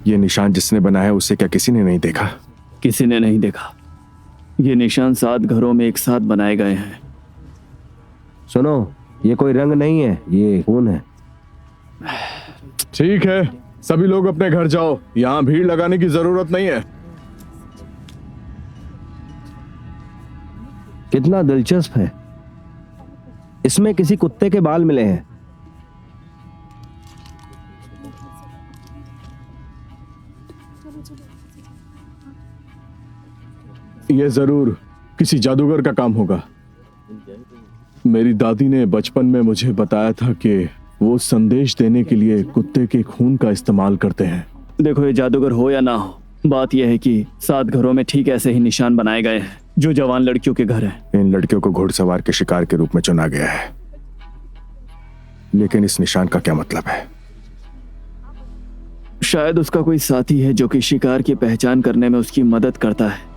ये निशान जिसने बनाया उसे क्या किसी ने नहीं देखा? किसी ने नहीं देखा। ये निशान 7 घरों में एक साथ बनाए गए हैं। सुनो, ये कोई रंग नहीं है, ये खून है। ठीक है, सभी लोग अपने घर जाओ। यहाँ भीड़ लगाने की जरूरत नहीं है। कितना दिलचस्प है, इसमें किसी कुत्ते के बाल मिले हैं। यह जरूर किसी जादूगर का काम होगा। मेरी दादी ने बचपन में मुझे बताया था कि वो संदेश देने के लिए कुत्ते के खून का इस्तेमाल करते हैं। देखो, ये जादूगर हो या ना हो, बात यह है कि 7 घरों में ठीक ऐसे ही निशान बनाए गए हैं जो जवान लड़कियों के घर हैं। इन लड़कियों को घुड़सवार के शिकार के रूप में चुना गया है, लेकिन इस निशान का क्या मतलब है? शायद उसका कोई साथी है जो कि शिकार की पहचान करने में उसकी मदद करता है।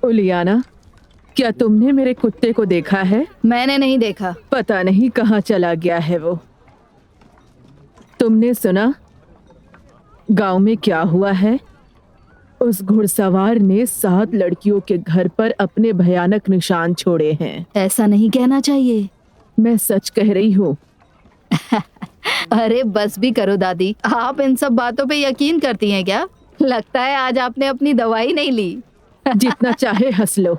उलियाना, क्या तुमने मेरे कुत्ते को देखा है? मैंने नहीं देखा। पता नहीं कहाँ चला गया है वो। तुमने सुना गांव में क्या हुआ है? उस घुड़सवार ने 7 लड़कियों के घर पर अपने भयानक निशान छोड़े हैं। ऐसा नहीं कहना चाहिए। मैं सच कह रही हूँ। अरे बस भी करो दादी, आप इन सब बातों पे यकीन करती हैं क्या? लगता है आज आपने अपनी दवाई नहीं ली। जितना चाहे हंस लो,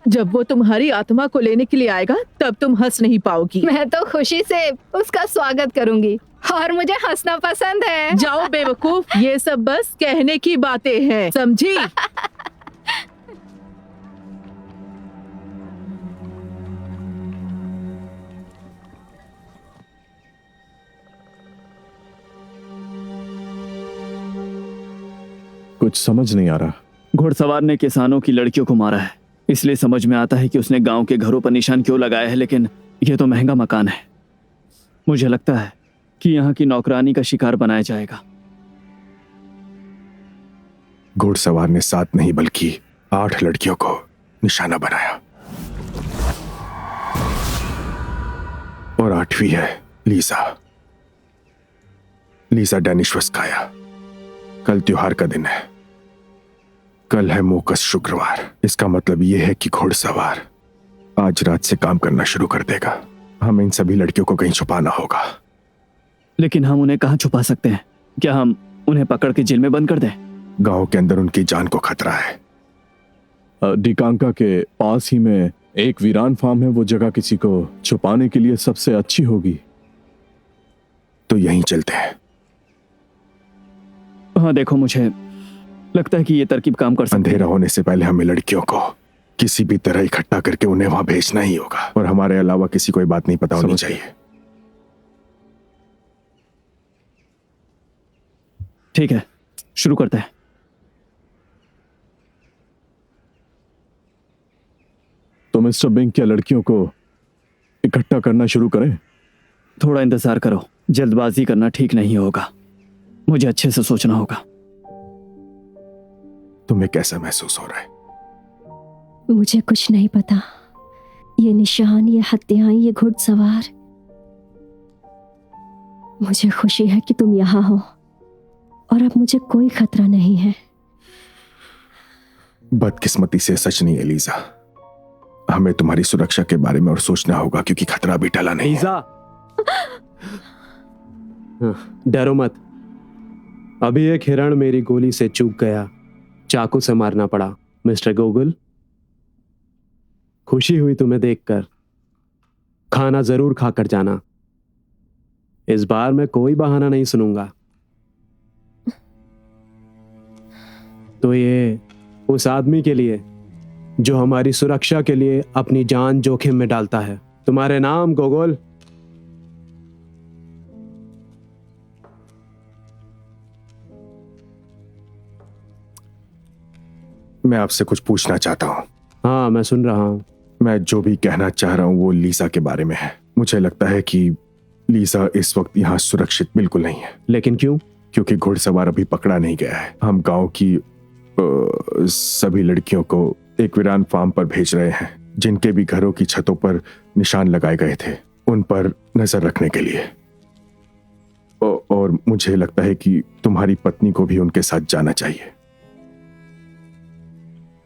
जब वो तुम्हारी आत्मा को लेने के लिए आएगा तब तुम हंस नहीं पाओगी। मैं तो खुशी से उसका स्वागत करूंगी और मुझे हंसना पसंद है। जाओ बेवकूफ, ये सब बस कहने की बातें हैं, समझी? कुछ समझ नहीं आ रहा। घुड़सवार ने किसानों की लड़कियों को मारा है, इसलिए समझ में आता है कि उसने गांव के घरों पर निशान क्यों लगाया है, लेकिन यह तो महंगा मकान है। मुझे लगता है कि यहाँ की नौकरानी का शिकार बनाया जाएगा। घुड़सवार ने 7 नहीं बल्कि 8 लड़कियों को निशाना बनाया, और 8वीं है लीसा। लीसा डैनिश्वस्काया। कल त्योहार का दिन है। कल है मोकस शुक्रवार। इसका मतलब यह है कि घुड़सवार आज रात से काम करना शुरू कर देगा। हमें इन सभी लड़कियों को कहीं छुपाना होगा। लेकिन हम उन्हें कहाँ छुपा सकते हैं? क्या हम उन्हें पकड़ के जेल में बंद कर दें? गांव के अंदर उनकी जान को खतरा है। डिकांका के पास ही में एक वीरान फार्म है। वो जगह किसी को छुपाने के लिए सबसे अच्छी होगी, तो यहीं चलते हैं। हाँ देखो, मुझे लगता है कि ये तरकीब काम कर सकती है। अंधेरा होने से पहले हमें लड़कियों को किसी भी तरह इकट्ठा करके उन्हें वहां भेजना ही होगा, और हमारे अलावा किसी को ये बात नहीं पता होनी चाहिए। ठीक है, शुरू करते हैं। तो मिस्टर बिंग, क्या लड़कियों को इकट्ठा करना शुरू करें? थोड़ा इंतजार करो, जल्दबाजी करना ठीक नहीं होगा। मुझे अच्छे से सोचना होगा। तुम्हें कैसा महसूस हो रहा है? मुझे कुछ नहीं पता। ये निशान, ये हत्याएं, ये घुड़सवार। मुझे खुशी है कि तुम यहाँ हो और अब मुझे कोई खतरा नहीं है। बदकिस्मती से सच नहीं है लीजा। हमें तुम्हारी सुरक्षा के बारे में और सोचना होगा, क्योंकि खतरा भी टला नहीं है। लीजा, डरो मत। अभी एक हिरण मेरी गोली से चूक गया, चाकू से मारना पड़ा। मिस्टर गोगुल, खुशी हुई तुम्हें देखकर। खाना जरूर खाकर जाना। इस बार मैं कोई बहाना नहीं सुनूंगा। तो ये उस आदमी के लिए जो हमारी सुरक्षा के लिए अपनी जान जोखिम में डालता है। तुम्हारे नाम गोगोल? मैं आपसे कुछ पूछना चाहता हूँ। हाँ, मैं सुन रहा हूँ। मैं जो भी कहना चाह रहा हूँ वो लीसा के बारे में है। मुझे लगता है कि लीसा इस वक्त यहाँ सुरक्षित बिल्कुल नहीं है। लेकिन क्यों? क्योंकि घुड़सवार अभी पकड़ा नहीं गया है। हम गांव की सभी लड़कियों को एक वीरान फार्म पर भेज रहे हैं, जिनके भी घरों की छतों पर निशान लगाए गए थे, उन पर नजर रखने के लिए। और मुझे लगता है कि तुम्हारी पत्नी को भी उनके साथ जाना चाहिए।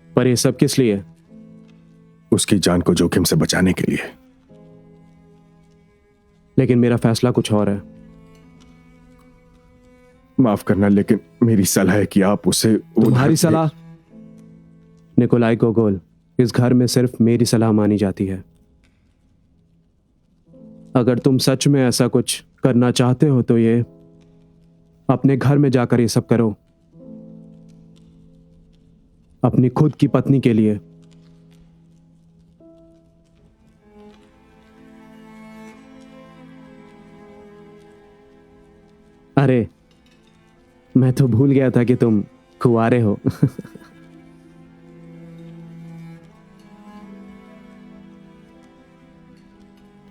पर ये सब किस लिए? उसकी जान को जोखिम से बचाने के लिए। लेकिन मेरा फैसला कुछ और है। माफ करना, लेकिन मेरी सलाह है कि आप उसे तुम्हारी सलाह? निकोलाई गोगोल, इस घर में सिर्फ मेरी सलाह मानी जाती है। अगर तुम सच में ऐसा कुछ करना चाहते हो तो ये अपने घर में जाकर ये सब करो, अपनी खुद की पत्नी के लिए। अरे मैं तो भूल गया था कि तुम कुंवारे हो।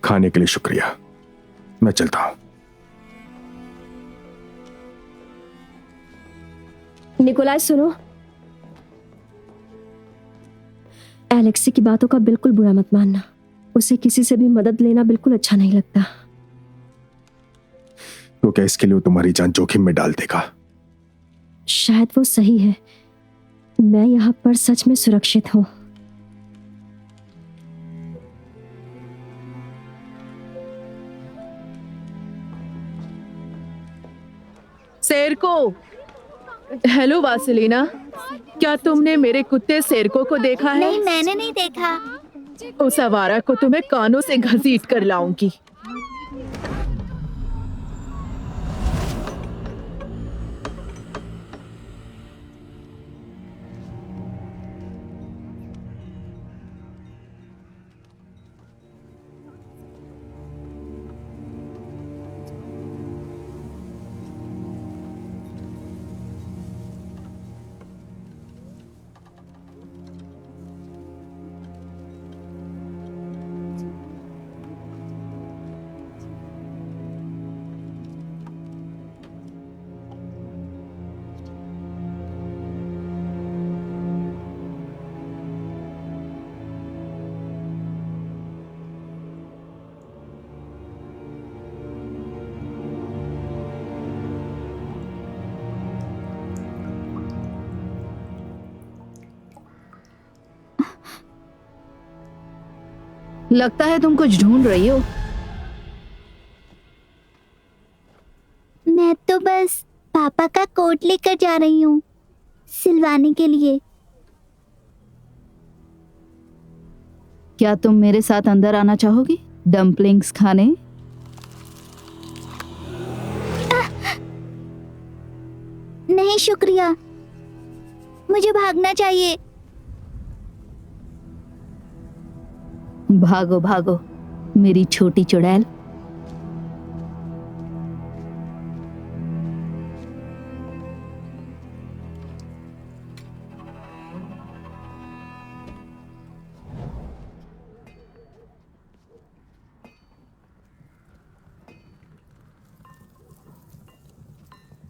खाने के लिए शुक्रिया, मैं चलता हूं। निकोलाई सुनो, एलेक्सी की बातों का बिल्कुल बुरा मत मानना। उसे किसी से भी मदद लेना बिल्कुल अच्छा नहीं लगता। तो क्या इसके लिए वो तुम्हारी जान जोखिम में डाल देगा? शायद वो सही है। मैं यहाँ पर सच में सुरक्षित हूँ। सेरको, हेलो वासिलीना, क्या तुमने मेरे कुत्ते सेरको को देखा है? नहीं, मैंने नहीं देखा। उस आवारा को तुम्हें कानों से घसीट कर लाऊंगी। लगता है तुम कुछ ढूंढ रही हो। मैं तो बस पापा का कोट लेकर जा रही हूँ सिलवाने के लिए। क्या तुम मेरे साथ अंदर आना चाहोगी डम्पलिंग्स खाने? नहीं शुक्रिया, मुझे भागना चाहिए। भागो भागो मेरी छोटी चुड़ैल।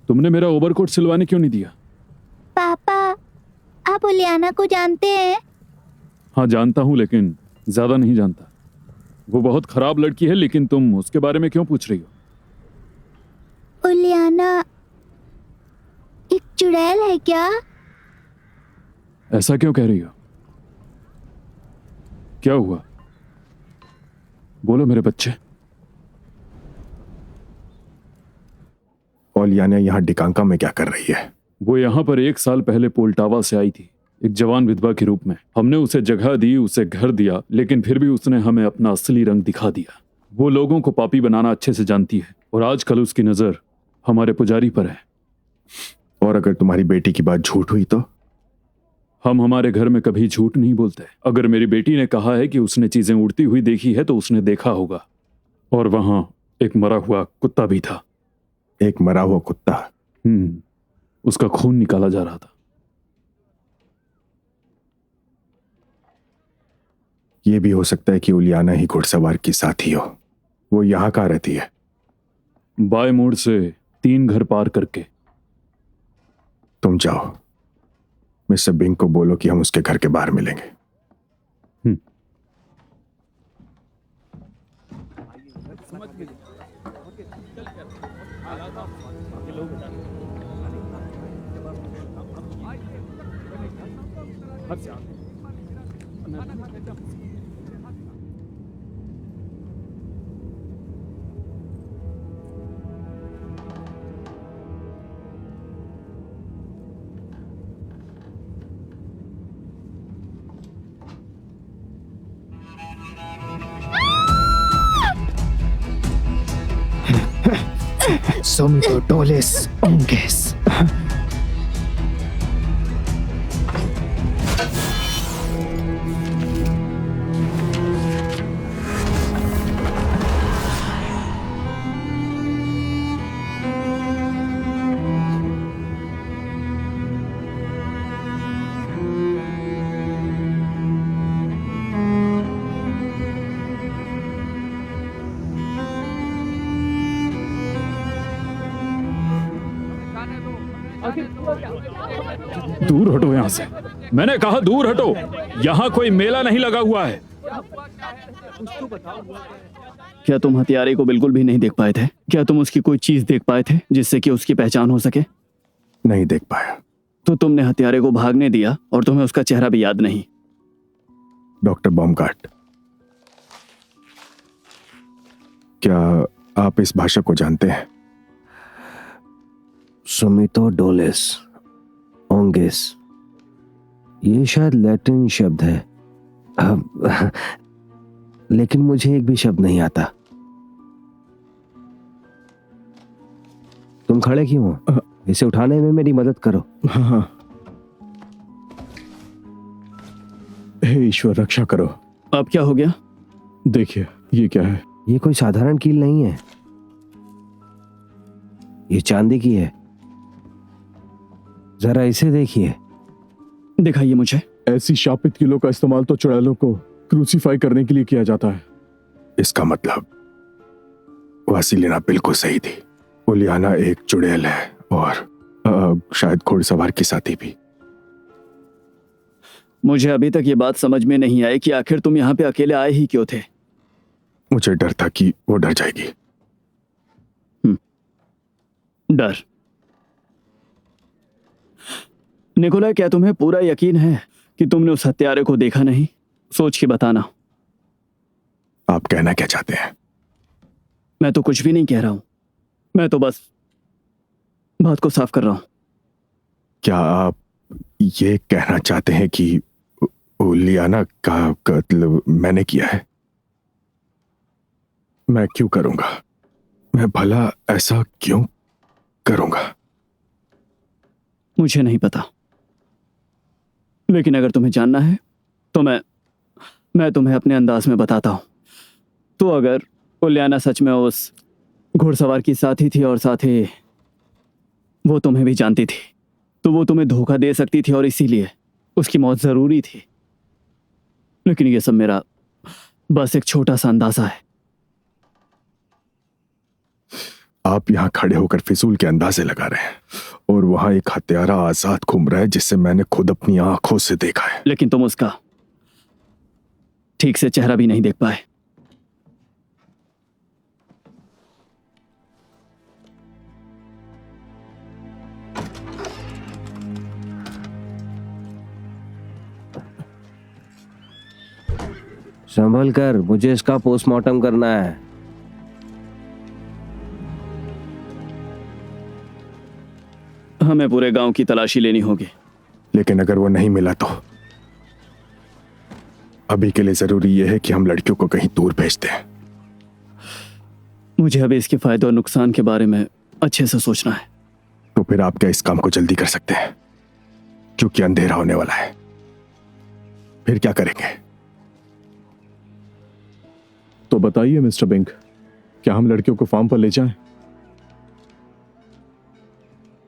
तुमने मेरा ओवरकोट सिलवाने क्यों नहीं दिया? पापा, आप उलियाना को जानते हैं? हाँ जानता हूँ, लेकिन ज्यादा नहीं जानता। वो बहुत खराब लड़की है, लेकिन तुम उसके बारे में क्यों पूछ रही हो? उलियाना एक चुड़ैल है क्या? ऐसा क्यों कह रही हो? क्या हुआ? बोलो मेरे बच्चे। ओलियाना यहाँ डिकांका में क्या कर रही है? वो यहाँ पर 1 साल पहले पोल्टावा से आई थी, एक जवान विधवा के रूप में। हमने उसे जगह दी, उसे घर दिया, लेकिन फिर भी उसने हमें अपना असली रंग दिखा दिया। वो लोगों को पापी बनाना अच्छे से जानती है और आजकल उसकी नजर हमारे पुजारी पर है। और अगर तुम्हारी बेटी की बात झूठ हुई तो? हम हमारे घर में कभी झूठ नहीं बोलते। अगर मेरी बेटी ने कहा है कि उसने चीजें उड़ती हुई देखी है तो उसने देखा होगा। और वहां एक मरा हुआ कुत्ता भी था। एक मरा हुआ कुत्ता? उसका खून निकाला जा रहा था। यह भी हो सकता है कि उलियाना ही घुड़सवार की साथी हो। वो यहाँ कहाँ रहती है? बाएं मोड़ से 3 घर पार करके। तुम जाओ, मिस्टर बिंग को बोलो कि हम उसके घर के बाहर मिलेंगे। सुमितो डोलेस ओंगेस। दूर हटो यहाँ से, मैंने कहा दूर हटो। यहाँ कोई मेला नहीं लगा हुआ है। क्या तुम हत्यारे को बिल्कुल भी नहीं देख पाए थे? क्या तुम उसकी कोई चीज देख पाए थे जिससे कि उसकी पहचान हो सके? नहीं देख पाया। तो तुमने हत्यारे को भागने दिया और तुम्हें उसका चेहरा भी याद नहीं। डॉक्टर बॉमगार्ड, क्या आप इस भाषा को जानते हैं? सुमितो डोलेस ओंगेस, ये शायद लैटिन शब्द है, लेकिन मुझे एक भी शब्द नहीं आता। तुम खड़े क्यों हो? इसे उठाने में मेरी मदद करो। हाँ। हे ईश्वर, रक्षा करो। अब क्या हो गया? देखिए, ये क्या है? ये कोई साधारण कील नहीं है, ये चांदी की है। जरा इसे देखिए। दिखाइए मुझे। ऐसी शापित कीलों का इस्तेमाल तो चुड़ैलों को क्रूसीफाई करने के लिए किया जाता है। इसका मतलब वासिलिना बिल्कुल सही थी। उलियाना एक चुड़ैल है और शायद घुड़सवार की साथी भी। मुझे अभी तक ये बात समझ में नहीं आई कि आखिर तुम यहाँ पे अकेले आए ही क्यों थे? मुझे डर था कि वो डर जाएगी। डर? निकोला, क्या तुम्हें पूरा यकीन है कि तुमने उस हत्यारे को देखा नहीं? सोच के बताना। आप कहना क्या चाहते हैं? मैं तो कुछ भी नहीं कह रहा हूं, मैं तो बस बात को साफ कर रहा हूं। क्या आप ये कहना चाहते हैं कि उलियाना का कत्ल मैंने किया है? मैं क्यों करूंगा? मैं भला ऐसा क्यों करूंगा? मुझे नहीं पता, लेकिन अगर तुम्हें जानना है तो मैं तुम्हें अपने अंदाज में बताता हूं। तो अगर उलियाना सच में उस घुड़सवार की साथी थी और साथ ही वो तुम्हें भी जानती थी, तो वो तुम्हें धोखा दे सकती थी और इसीलिए उसकी मौत जरूरी थी। लेकिन ये सब मेरा बस एक छोटा सा अंदाजा है। आप यहाँ खड़े होकर फिजूल के अंदाजे लगा रहे हैं और वहां एक हत्यारा आजाद घूम रहा है जिसे मैंने खुद अपनी आंखों से देखा है। लेकिन तुम उसका ठीक से चेहरा भी नहीं देख पाए। संभल कर, मुझे इसका पोस्टमार्टम करना है। हमें पूरे गांव की तलाशी लेनी होगी। लेकिन अगर वो नहीं मिला तो? अभी के लिए जरूरी यह है कि हम लड़कियों को कहीं दूर भेज दें। मुझे अभी इसके फायदे और नुकसान के बारे में अच्छे से सोचना है। तो फिर आप क्या इस काम को जल्दी कर सकते हैं? क्योंकि अंधेरा होने वाला है। फिर क्या करेंगे? तो बताइए मिस्टर बिंग, क्या हम लड़कियों को फार्म पर ले जाएं?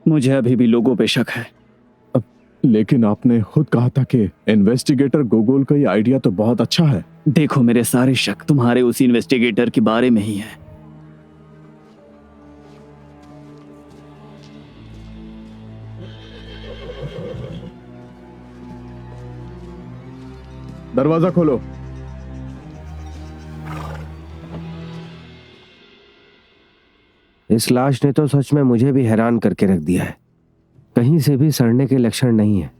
मुझे अभी भी लोगों पे शक है। लेकिन आपने खुद कहा था कि इन्वेस्टिगेटर गोगोल का ये आइडिया तो बहुत अच्छा है। देखो, मेरे सारे शक तुम्हारे उसी इन्वेस्टिगेटर के बारे में ही है। दरवाजा खोलो। इस लाश ने तो सच में मुझे भी हैरान करके रख दिया है। कहीं से भी सड़ने के लक्षण नहीं है।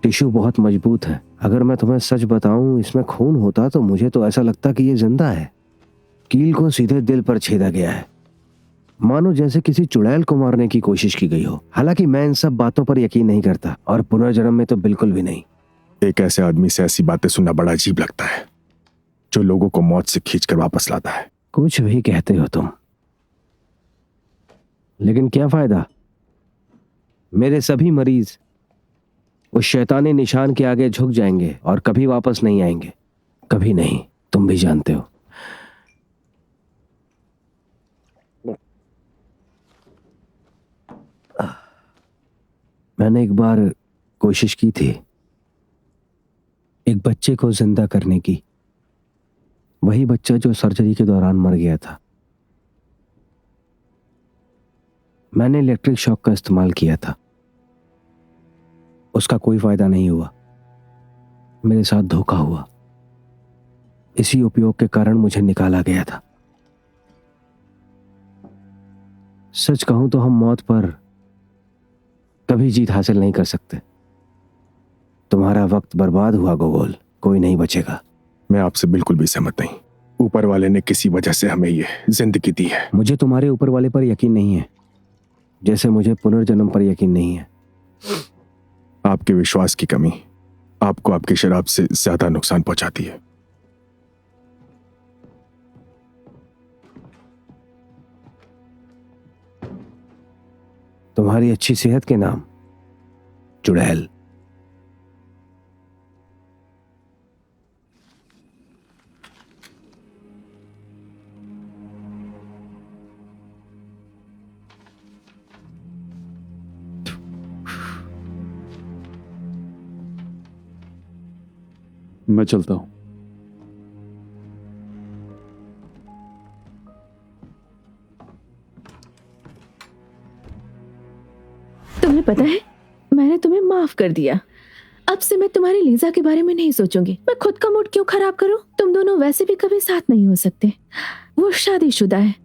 टिश्यू बहुत मजबूत है। अगर मैं तुम्हें सच बताऊं, इसमें खून होता तो मुझे तो ऐसा लगता कि ये जिंदा है। कील को सीधे दिल पर छेदा गया है, मानो जैसे किसी चुड़ैल को मारने की कोशिश की गई हो। हालांकि मैं इन सब बातों पर यकीन नहीं करता और पुनर्जन्म में तो बिल्कुल भी नहीं। एक ऐसे आदमी से ऐसी बातें सुनना बड़ा अजीब लगता है, जो लोगों को मौत से खींचकर वापस लाता है। कुछ भी कहते हो तुम। लेकिन क्या फायदा? मेरे सभी मरीज उस शैतानी निशान के आगे झुक जाएंगे और कभी वापस नहीं आएंगे। कभी नहीं, तुम भी जानते हो। मैंने एक बार कोशिश की थी एक बच्चे को जिंदा करने की, वही बच्चा जो सर्जरी के दौरान मर गया था। मैंने इलेक्ट्रिक शॉक का इस्तेमाल किया था, उसका कोई फायदा नहीं हुआ। मेरे साथ धोखा हुआ। इसी उपयोग के कारण मुझे निकाला गया था। सच कहूं तो हम मौत पर कभी जीत हासिल नहीं कर सकते। तुम्हारा वक्त बर्बाद हुआ गोगोल, कोई नहीं बचेगा। मैं आपसे बिल्कुल भी सहमत नहीं। ऊपर वाले ने किसी वजह से हमें ये जिंदगी दी है। मुझे तुम्हारे ऊपर वाले पर यकीन नहीं है, जैसे मुझे पुनर्जन्म पर यकीन नहीं है। आपके विश्वास की कमी आपको आपकी शराब से ज्यादा नुकसान पहुंचाती है। तुम्हारी अच्छी सेहत के नाम, चुड़ैल। मैं चलता हूं। तुम्हें पता है, मैंने तुम्हें माफ कर दिया। अब से मैं तुम्हारी लीजा के बारे में नहीं सोचूंगी। मैं खुद का मूड क्यों खराब करूं? तुम दोनों वैसे भी कभी साथ नहीं हो सकते। वो शादीशुदा है,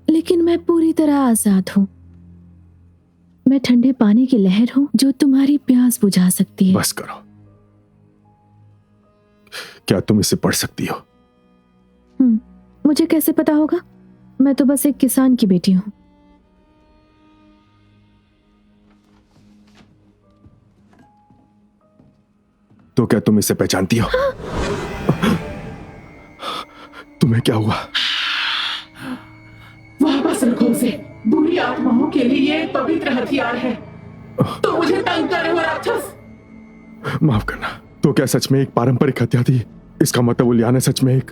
लेकिन मैं पूरी तरह आजाद हूं। मैं ठंडे पानी की लहर हूं जो तुम्हारी प्यास बुझा सकती है। बस करो। क्या तुम इसे पढ़ सकती हो? मुझे कैसे पता होगा? मैं तो बस एक किसान की बेटी हूं। तो क्या तुम इसे पहचानती हो? तुम्हें क्या हुआ? वापस रखो उसे। बुरी आत्माओं के लिए ये पवित्र हथियार है। तो मुझे तंग कर रहे हो राक्षस? माफ करना। तो क्या सच में एक पारंपरिक हत्या थी? इसका मतलब उलियाना सच में एक...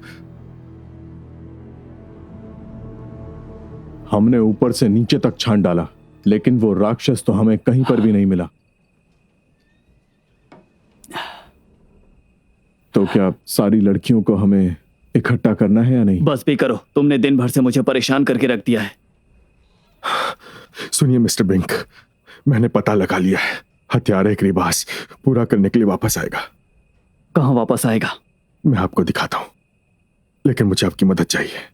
हमने ऊपर से नीचे तक छान डाला, लेकिन वो राक्षस तो हमें कहीं पर भी नहीं मिला। तो क्या सारी लड़कियों को हमें इकट्ठा करना है या नहीं? बस भी करो, तुमने दिन भर से मुझे परेशान करके रख दिया है। सुनिए मिस्टर ब्रिंक, मैंने पता लगा लिया है। हत्यारा एक रिवाज पूरा करने के लिए वापस आएगा। कहां वापस आएगा? मैं आपको दिखाता हूं, लेकिन मुझे आपकी मदद चाहिए।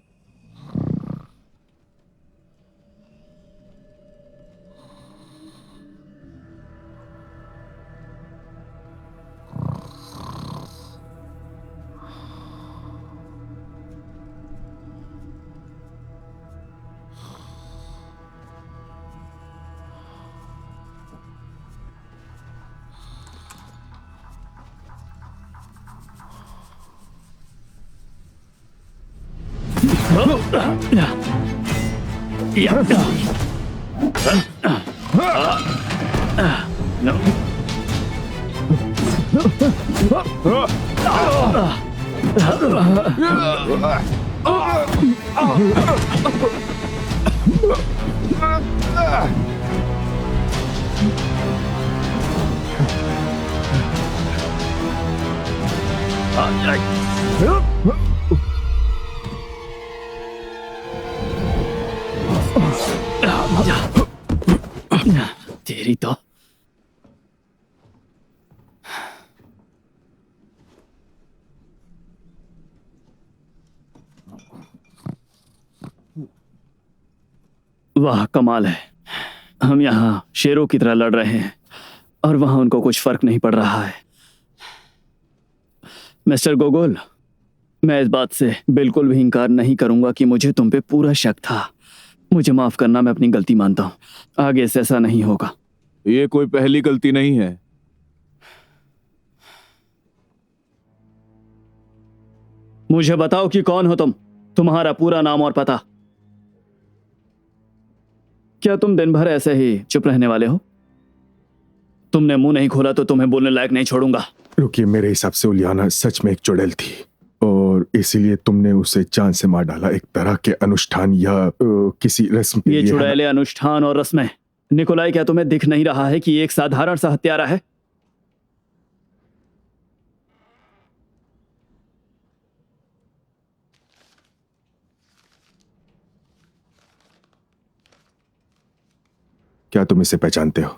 तेरी तो वाह, कमाल है। हम यहाँ शेरों की तरह लड़ रहे हैं और वहां उनको कुछ फर्क नहीं पड़ रहा है। मिस्टर गोगोल, मैं इस बात से बिल्कुल भी इंकार नहीं करूंगा कि मुझे तुम पे पूरा शक था। मुझे माफ करना, मैं अपनी गलती मानता हूं। आगे से ऐसा नहीं होगा। ये कोई पहली गलती नहीं है। मुझे बताओ कि कौन हो तुम, तुम्हारा पूरा नाम और पता। क्या तुम दिन भर ऐसे ही चुप रहने वाले हो? तुमने मुंह नहीं खोला तो तुम्हें बोलने लायक नहीं छोड़ूंगा। रुकिए, मेरे हिसाब से उलियाना सच में एक चुड़ैल थी और इसीलिए तुमने उसे जान से मार डाला, एक तरह के अनुष्ठान या किसी रस्म के ये लिए। चुड़ैले अनुष्ठान और रस्में। निकोलाई, क्या तुम्हें दिख नहीं रहा है कि ये एक साधारण सा हत्यारा है? क्या तुम इसे पहचानते हो?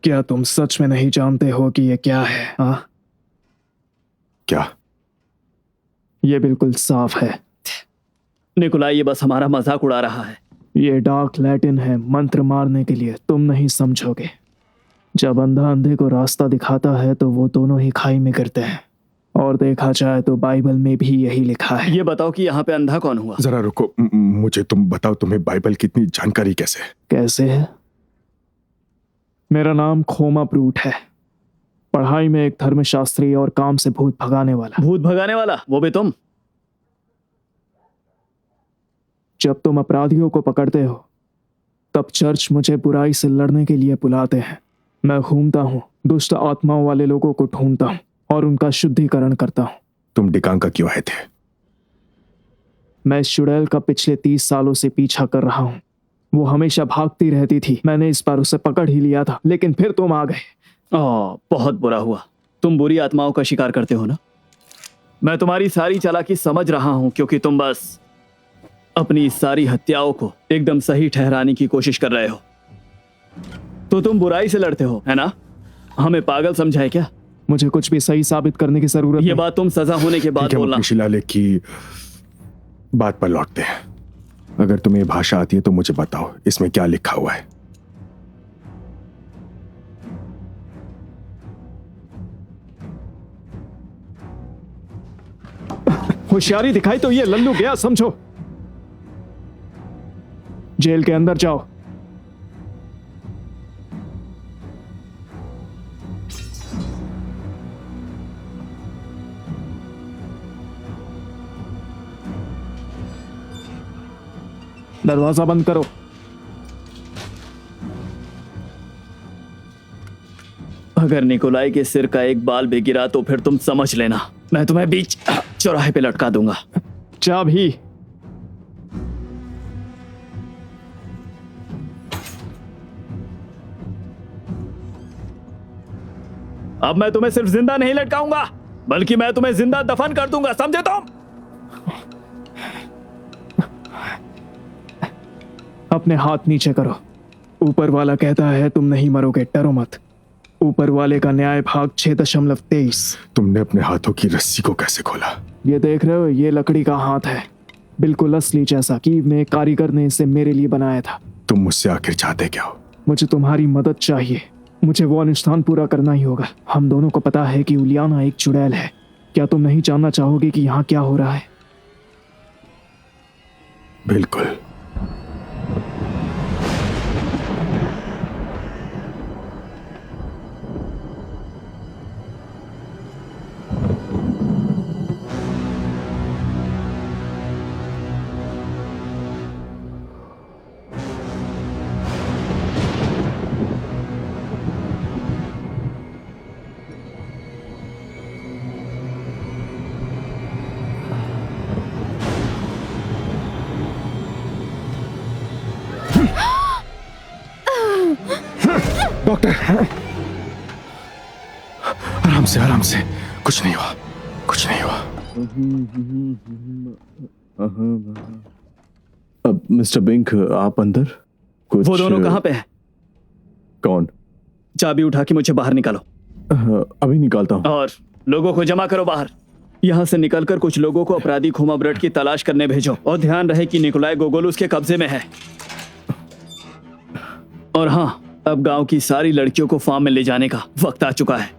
क्या तुम सच में नहीं जानते हो कि ये क्या है? हाँ, क्या? ये बिल्कुल साफ है। निकोलाई, ये बस हमारा मजाक उड़ा रहा है। ये डार्क लैटिन है, मंत्र मारने के लिए। तुम नहीं समझोगे। जब अंधा अंधे को रास्ता दिखाता है तो वो दोनों ही खाई में गिरते हैं। और देखा जाए तो बाइबल में भी यही लिखा है। ये बताओ कि यहाँ पे अंधा कौन हुआ? जरा रुको, मुझे तुम बताओ, तुम्हें बाइबल की इतनी जानकारी कैसे? कैसे है? मेरा नाम खोमा ब्रूट है। पढ़ाई में एक धर्मशास्त्री और काम से भूत भगाने वाला। भूत भगाने वाला? वो भी तुम? जब तुम अपराधियों को पकड़ते हो तब चर्च मुझे बुराई से लड़ने के लिए बुलाते हैं। मैं घूमता हूँ, दुष्ट आत्माओं वाले लोगों को ढूंढता हूँ और उनका शुद्धिकरण करता हूँ। तुम डिकांका क्यों आए थे? मैं इस चुड़ैल का पिछले 30 सालों से पीछा कर रहा हूँ। वो हमेशा भागती रहती थी। मैंने इस बार उसे पकड़ ही लिया था, लेकिन फिर तुम आ गए। बहुत बुरा हुआ। तुम बुरी आत्माओं का शिकार करते हो ना? मैं तुम्हारी सारी चालाकी समझ रहा हूं, क्योंकि तुम बस अपनी सारी हत्याओं को एकदम सही ठहराने की कोशिश कर रहे हो। तो तुम बुराई से लड़ते हो, है ना? हमें पागल समझा है क्या? मुझे कुछ भी सही साबित करने की जरूरत ये बात तुम सजा होने के बाद बोलना। शिलालेख की बात पर लौटते हैं। अगर तुम्हें भाषा आती है तो मुझे बताओ, इसमें क्या लिखा हुआ है? होशियारी दिखाई तो ये लल्लू गया समझो। जेल के अंदर जाओ। दरवाजा बंद करो। अगर निकोलाई के सिर का एक बाल भी गिरा तो फिर तुम समझ लेना, मैं तुम्हें बीच चौराहे पे लटका दूंगा। चाबी। अब मैं तुम्हें सिर्फ जिंदा नहीं लटकाऊंगा, बल्कि मैं तुम्हें जिंदा दफन कर दूंगा, समझे तुम? अपने हाथ नीचे करो। ऊपर वाला कहता है तुम नहीं मरोगे, डरो मत। ऊपर वाले का न्याय भाग 6.23। तुमने अपने हाथों की रस्सी को कैसे खोला? ये देख रहे हो, ये लकड़ी का हाथ है, बिल्कुल असली जैसा। कीव में कारीगर ने इसे मेरे लिए बनाया था। तुम मुझसे आखिर चाहते क्या हो? मुझे तुम्हारी मदद चाहिए। मुझे वो अनुष्ठान पूरा करना ही होगा। हम दोनों को पता है कि उलियाना एक चुड़ैल है। क्या तुम नहीं जानना चाहोगे कि यहाँ क्या हो रहा है? बिल्कुल। डॉक्टर, आराम से, कुछ नहीं हुआ, कुछ नहीं हुआ। अब मिस्टर बिंक, आप अंदर? कुछ... वो दोनों कहाँ पे हैं? कौन? चाबी उठा के मुझे बाहर निकालो। अभी निकालता हूँ। और लोगों को जमा करो बाहर। यहाँ से निकलकर कुछ लोगों को अपराधी खोमा ब्रट की तलाश करने भेजो, और ध्यान रहे कि निकोलाई गोगोल उसके कब्जे में है। और हाँ, अब गांव की सारी लड़कियों को फार्म में ले जाने का वक्त आ चुका है।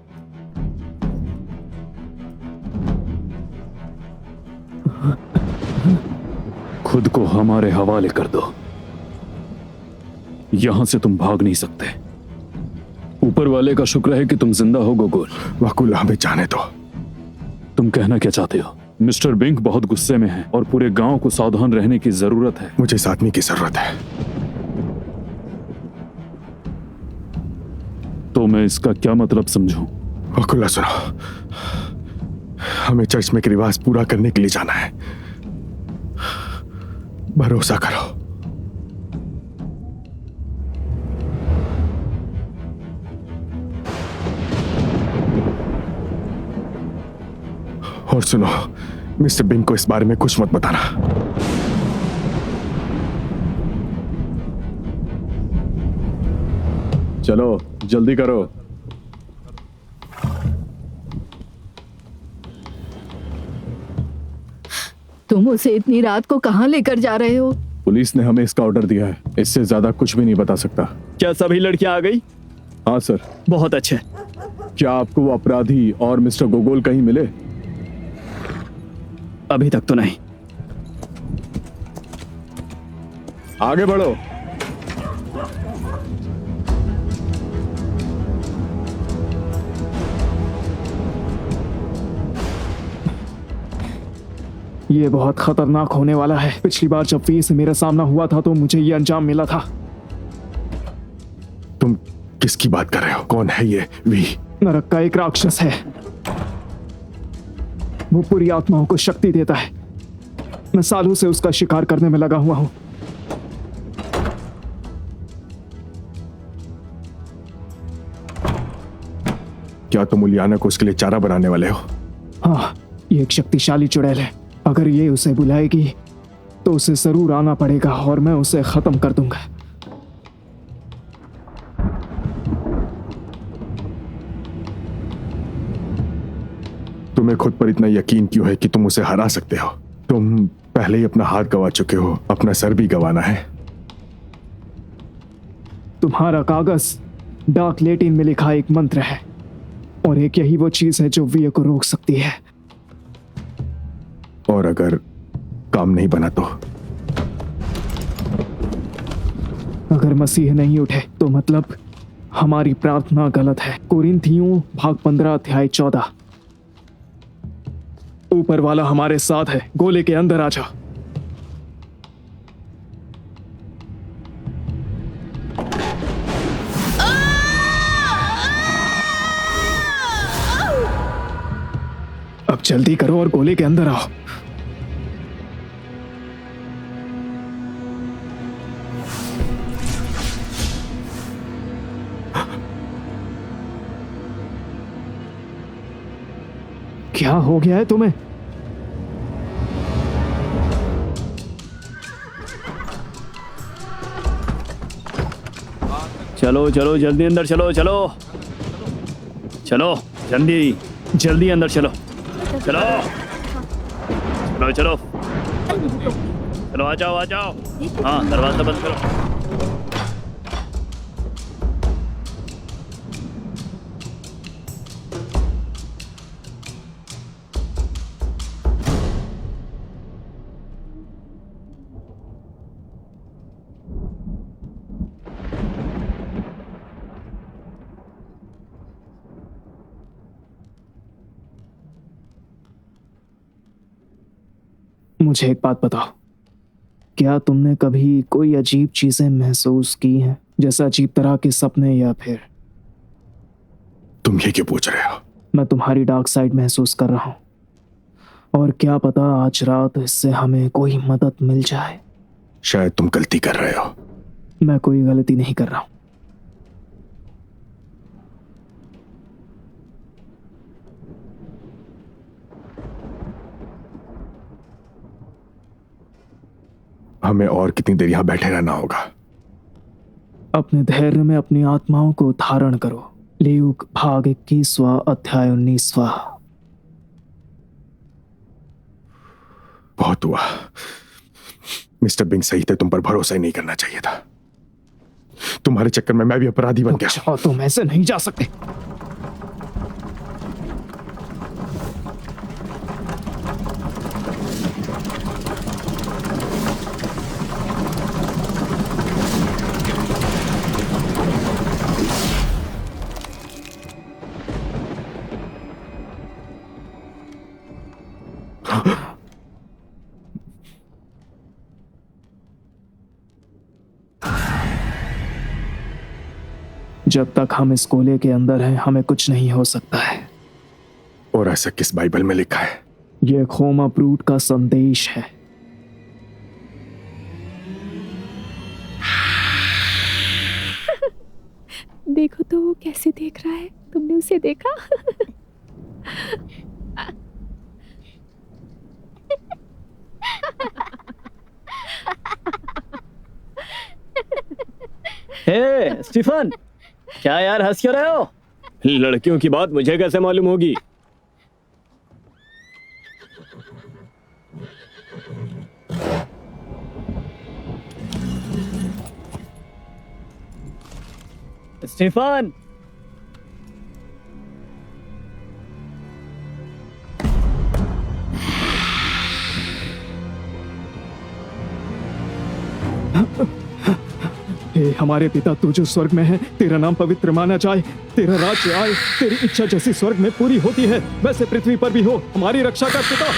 खुद को हमारे हवाले कर दो। यहां से तुम भाग नहीं सकते। ऊपर वाले का शुक्र है कि तुम जिंदा हो गोगोल। वाकुल, हमें जाने दो। तुम कहना क्या चाहते हो? मिस्टर बिंक बहुत गुस्से में है और पूरे गांव को सावधान रहने की जरूरत है। मुझे इस आदमी की जरूरत है। तो मैं इसका क्या मतलब समझूं? खुला सुनो, हमें चर्च में एक रिवाज पूरा करने के लिए जाना है। भरोसा करो। और सुनो, मिस्टर बिंग को इस बारे में कुछ मत बताना। चलो जल्दी करो। तुम उसे इतनी रात को कहाँ लेकर जा रहे हो? पुलिस ने हमें इसका ऑर्डर दिया है, इससे ज्यादा कुछ भी नहीं बता सकता। क्या सभी लड़कियां आ गई? हाँ सर। बहुत अच्छे। क्या आपको वो अपराधी और मिस्टर गोगोल कहीं मिले? अभी तक तो नहीं। आगे बढ़ो। ये बहुत खतरनाक होने वाला है। पिछली बार जब वी से मेरा सामना हुआ था तो मुझे ये अंजाम मिला था। तुम किसकी बात कर रहे हो? कौन है ये वी? नरक का एक राक्षस है। वो पूरी आत्माओं को शक्ति देता है। मैं सालों से उसका शिकार करने में लगा हुआ हूं। क्या तुम उलियाना को उसके लिए चारा बनाने वाले हो? हाँ, ये एक शक्तिशाली चुड़ैल है। अगर ये उसे बुलाएगी तो उसे जरूर आना पड़ेगा और मैं उसे खत्म कर दूंगा। तुम्हें खुद पर इतना यकीन क्यों है कि तुम उसे हरा सकते हो? तुम पहले ही अपना हाथ गंवा चुके हो, अपना सर भी गंवाना है। तुम्हारा कागज डार्क लेटिन में लिखा एक मंत्र है और एक यही वो चीज है जो वी को रोक सकती है। और अगर काम नहीं बना तो? अगर मसीह नहीं उठे तो मतलब हमारी प्रार्थना गलत है। कोरिन्थियों भाग 15 अध्याय 14। ऊपर वाला हमारे साथ है। गोले के अंदर आ जा। अब जल्दी करो और गोले के अंदर आओ। क्या हो गया है तुम्हें? चलो चलो जल्दी अंदर चलो। चलो चलो जल्दी जल्दी अंदर चलो। चलो चलो चलो चलो, आ जाओ आ जाओ। हाँ, दरवाजा बंद करो। मुझे एक बात बताओ, क्या तुमने कभी कोई अजीब चीजें महसूस की हैं? जैसे अजीब तरह के सपने या फिर? तुम ये क्यों पूछ रहे हो? मैं तुम्हारी डार्क साइड महसूस कर रहा हूं और क्या पता आज रात इससे हमें कोई मदद मिल जाए। शायद तुम गलती कर रहे हो। मैं कोई गलती नहीं कर रहा हूं। हमें और कितनी देर यहां बैठे रहना होगा? अपने धैर्य में अपनी आत्माओं को धारण करो। ल्यूक भाग 21 अध्याय 19। बहुत हुआ। मिस्टर बिंग सही थे, तुम पर भरोसा ही नहीं करना चाहिए था। तुम्हारे चक्कर में मैं भी अपराधी बन गया। तुम ऐसे नहीं जा सकते। जब तक हम इस कोले के अंदर हैं हमें कुछ नहीं हो सकता है। और ऐसा किस बाइबल में लिखा है? यह खोमा ब्रूट का संदेश है। देखो तो वो कैसे देख रहा है, तुमने उसे देखा? हे स्टीफन, क्या यार हंस क्यों रहे हो? लड़कियों की बात मुझे कैसे मालूम होगी? स्टीफन, हे हमारे पिता, तू जो स्वर्ग में है, तेरा नाम पवित्र माना जाए, तेरा राज्य आए, तेरी इच्छा जैसी स्वर्ग में पूरी होती है वैसे पृथ्वी पर भी हो। हमारी रक्षा कर पिता।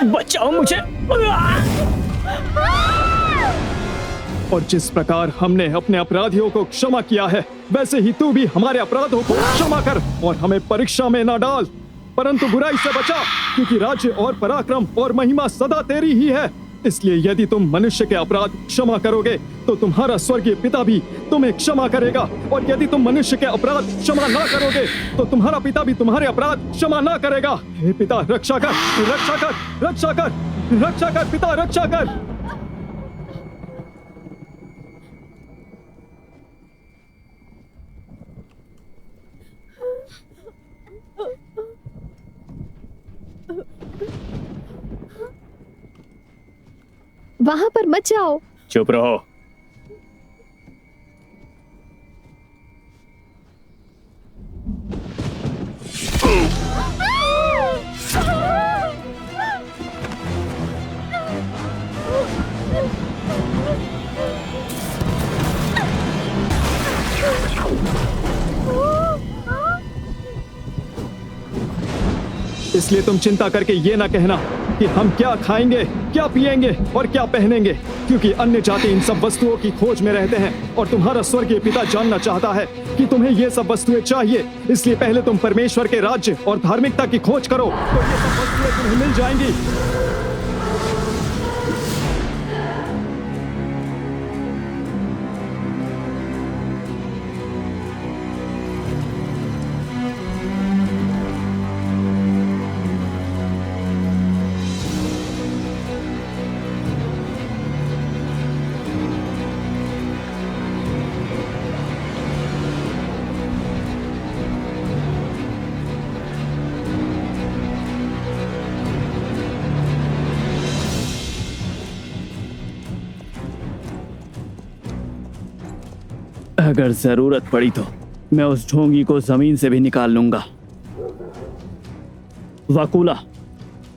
बचाओ मुझे। और जिस प्रकार हमने अपने अपराधियों को क्षमा किया है वैसे ही तू भी हमारे अपराधों को क्षमा कर और हमें परीक्षा में न डाल, परंतु बुराई से बचा, क्योंकि राज्य और पराक्रम और महिमा सदा तेरी ही है। इसलिए यदि तुम मनुष्य के अपराध क्षमा करोगे तो तुम्हारा स्वर्गीय पिता भी तुम्हें क्षमा करेगा, और यदि तुम मनुष्य के अपराध क्षमा ना करोगे तो तुम्हारा पिता भी तुम्हारे अपराध क्षमा ना करेगा। हे पिता, रक्षा कर, रक्षा कर, रक्षा कर, रक्षा कर पिता, रक्षा कर। वहां पर मत जाओ। चुप रहो। इसलिए तुम चिंता करके ये ना कहना कि हम क्या खाएंगे, क्या पिएंगे और क्या पहनेंगे, क्योंकि अन्य जाति इन सब वस्तुओं की खोज में रहते हैं और तुम्हारा स्वर्गीय पिता जानना चाहता है कि तुम्हें ये सब वस्तुएं चाहिए। इसलिए पहले तुम परमेश्वर के राज्य और धार्मिकता की खोज करो तो ये सब वस्तुएं तुम्हें मिल जाएंगी। अगर जरूरत पड़ी तो मैं उस ढोंगी को जमीन से भी निकाल लूंगा। वाकुला,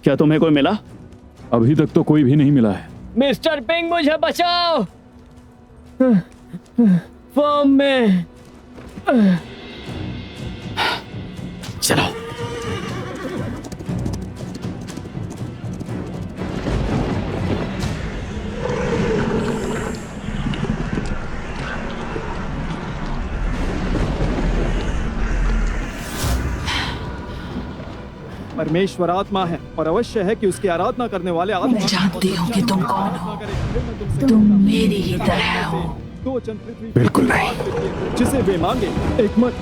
क्या तुम्हें कोई मिला? अभी तक तो कोई भी नहीं मिला है। मिस्टर पिंग, मुझे बचाओ। फॉर्म में चलो। परमेश्वर आत्मा है और अवश्य है कि उसकी आराधना करने वाले आत्मा। मैं जानती हूँ कि तुम कौन हो। तुम मेरी ही तरह हो। दो जन पृथ्वी बिल्कुल नहीं। जिसे वे मांगे एक मत।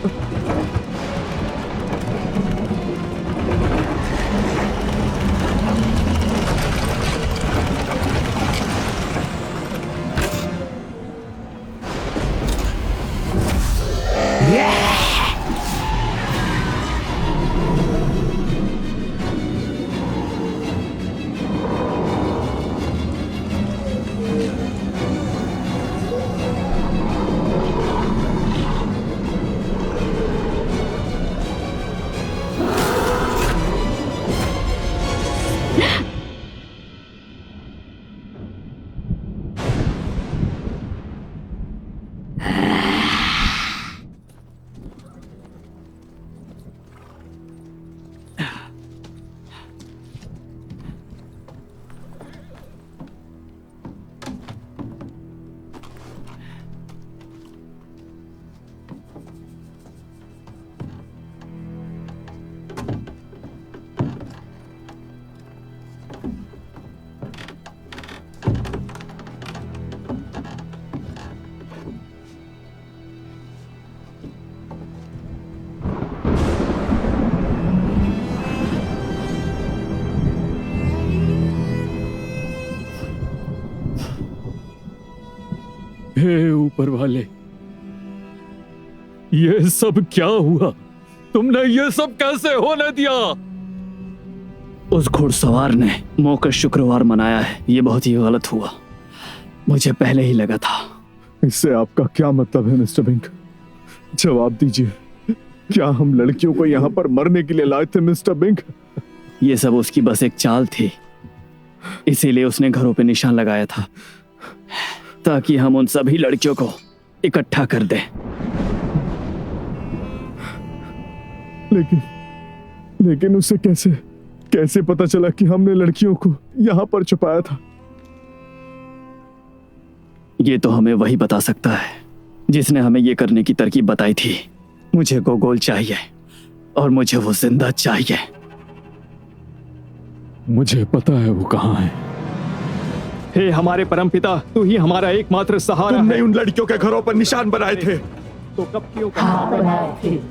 हे ऊपर वाले, ये सब क्या हुआ? तुमने ये सब कैसे होने दिया? उस घुड़सवार ने मौका शुक्रवार मनाया है, ये बहुत ही गलत हुआ। मुझे पहले ही लगा था। इससे आपका क्या मतलब है मिस्टर बिंक? जवाब दीजिए। क्या हम लड़कियों को यहाँ पर मरने के लिए लाए थे मिस्टर बिंक? ये सब उसकी बस एक चाल थी, इसीलिए उसने घरों पे निशान लगाया था ताकि हम उन सभी लड़कियों को इकट्ठा कर दें। लेकिन उसे कैसे पता चला कि हमने लड़कियों को यहाँ पर छुपाया था? ये तो हमें वही बता सकता है जिसने हमें ये करने की तरकीब बताई थी। मुझे गोगोल चाहिए और मुझे वो जिंदा चाहिए। मुझे पता है वो कहाँ है। हे हमारे परमपिता, तू ही हमारा एकमात्र सहारा है। तुमने उन लड़कियों के घरों पर निशान बनाए थे तो कब क्यों?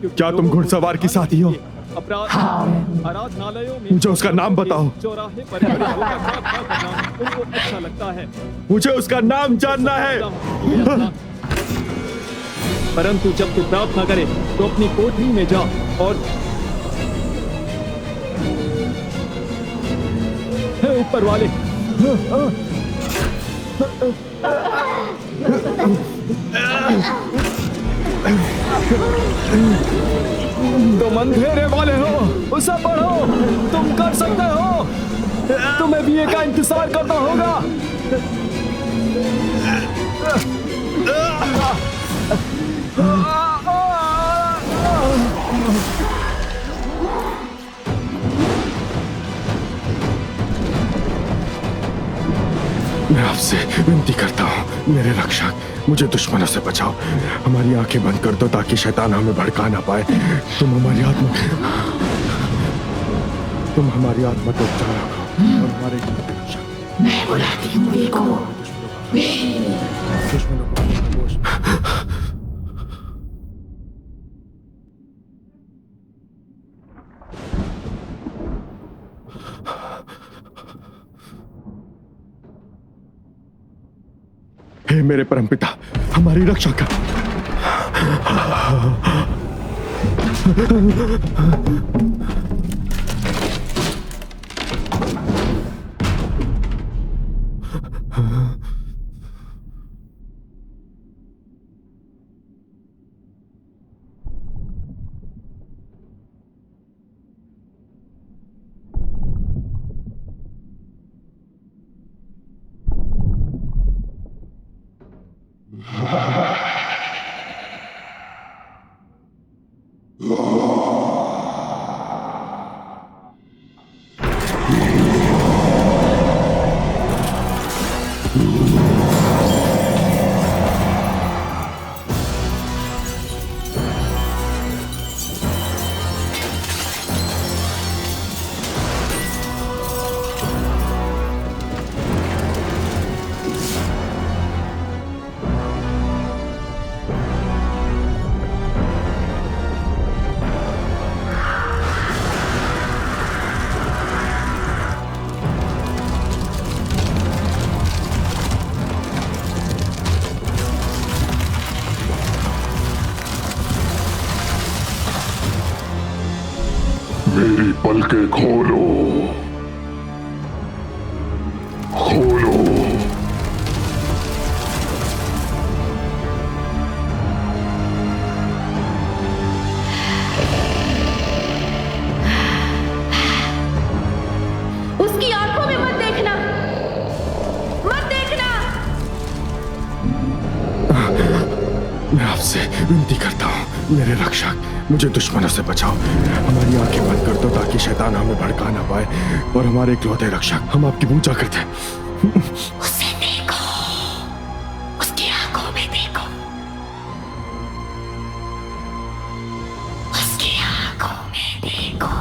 क्या तुम घुड़सवार की साथी हो? आराधनालयों में मुझे उसका नाम बताओ। चौराहे पर उनको अच्छा लगता है। मुझे उसका नाम जानना है। परंतु जब तू प्रार्थना करे तो अपनी कोठरी में जा और हे ऊपर वाले, तुम अंधेरे वाले हो, उसे पढ़ो, तुम कर सकते हो। तुम्हें भी का इंतजार करना होगा। मैं आपसे विनती करता हूँ मेरे रक्षक, मुझे दुश्मनों से बचाओ। हमारी आंखें बंद कर दो ताकि शैतान हमें भड़का ना पाए। तुम हमारी आत्मा को उपचार रखो और हमारे रक्षक। मैं बुलाती हूँ देखो। दुश्मनों को हे मेरे परमपिता, हमारी रक्षा कर। मेरी पलकें खोलो, खोलो। उसकी आंखों में मत देखना, मत देखना। मैं आपसे विनती करता हूँ मेरे रक्षक, मुझे दुश्मनों से बचाओ। हमारी आंखें बंद कर दो ताकि शैतान हमें भड़का ना पाए और हमारे इकलौते रक्षक, हम आपकी पूजा करते हैं। उसे देखो, उसकी आंखों में देखो, उसकी आंखों में देखो।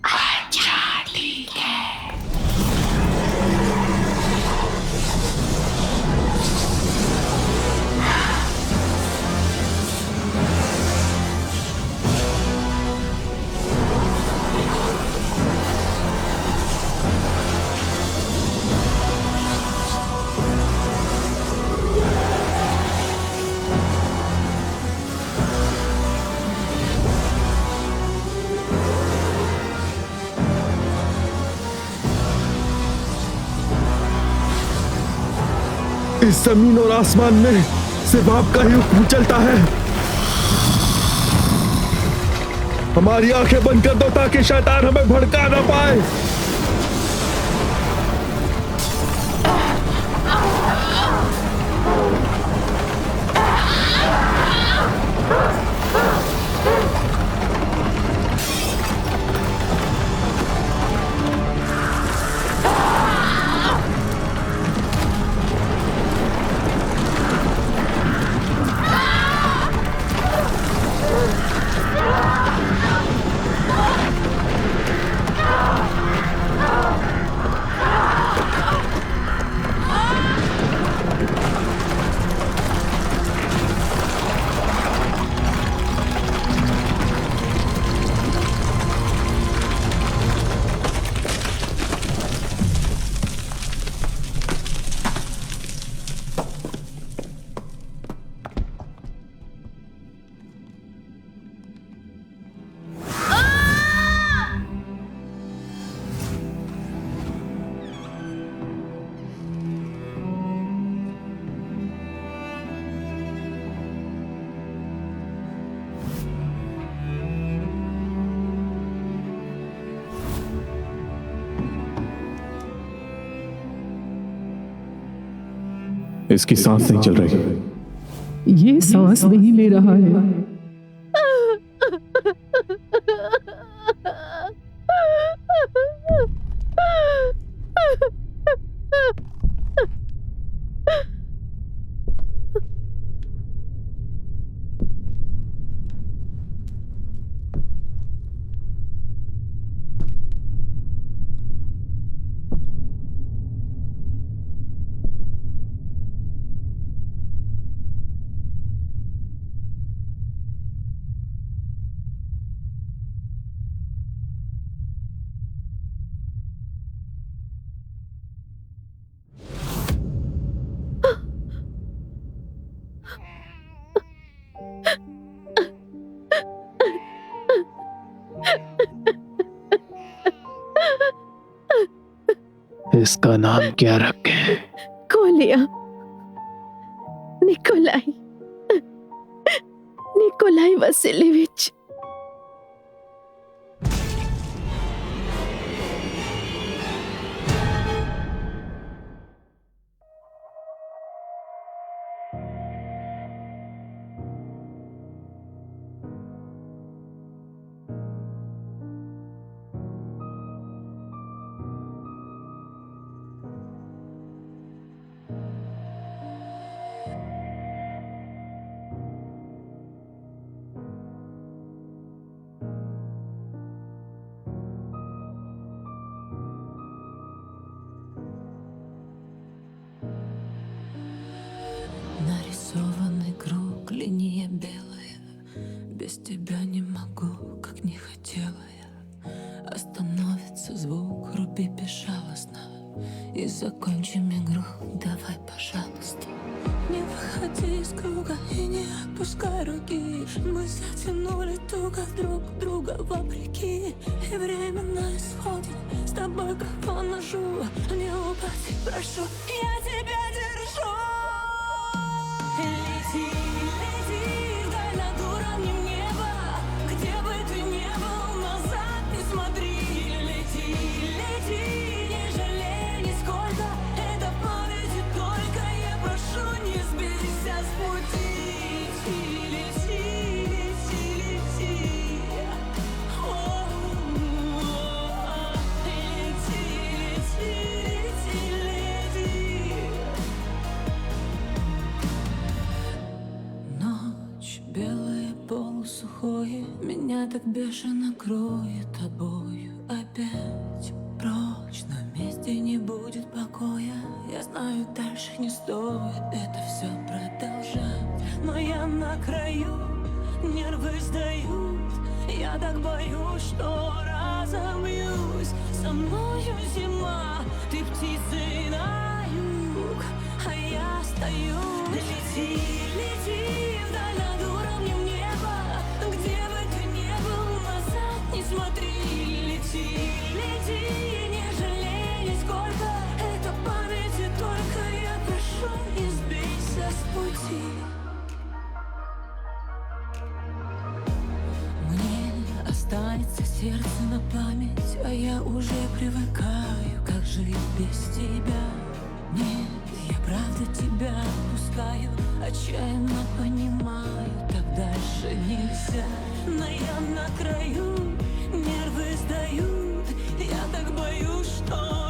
अच्छा ठीक है। इस जमीन और आसमान में सिर्फ आपका ही हुक्म चलता है। हमारी आंखें बंद कर दो ताकि शैतान हमें भड़का ना पाए। इसकी सांस नहीं चल रही। ये सांस नहीं ले रहा है। इसका नाम क्या रखें? कोलिया। निकोलाई। निकोलाई वसिलेविच। Нарисованный круг, линия белая. Без тебя не могу, как не хотела я. Остановится звук, руби безжалостно. И закончим игру, давай, пожалуйста. Не выходи из круга и не отпускай руки. Мы затянули туго друг друга вопреки. И время на исходе, с тобой как по ножу. Не упади, прошу, я тебя держу. Лети, лети вдаль над уровнем неба. Где бы ты ни был, назад не смотри. Лети, лети, не жалей нисколько. Это в памяти только, я прошу, не сбейся с пути. Лети, лети, лети, лети. Лети, лети, лети. Ночь, белое полусухое, меня так бешено кроет тобою. Опять прочь, на месте не будет покоя. Я знаю, дальше не стоит это все продолжать. Но я на краю, нервы сдают. Я так боюсь, что разомьюсь. Со мною зима, ты птицей на юг, а я стою. Лети, лети вдаль над уровнем неба. Где бы ты ни был, назад не смотри. Лети, лети, не жалей нисколько. Это в памяти только, я прошу, не я уже привыкаю, как жить без тебя. Нет, я правда тебя отпускаю, отчаянно понимаю, так дальше нельзя. Но я на краю, нервы сдают, я так боюсь, что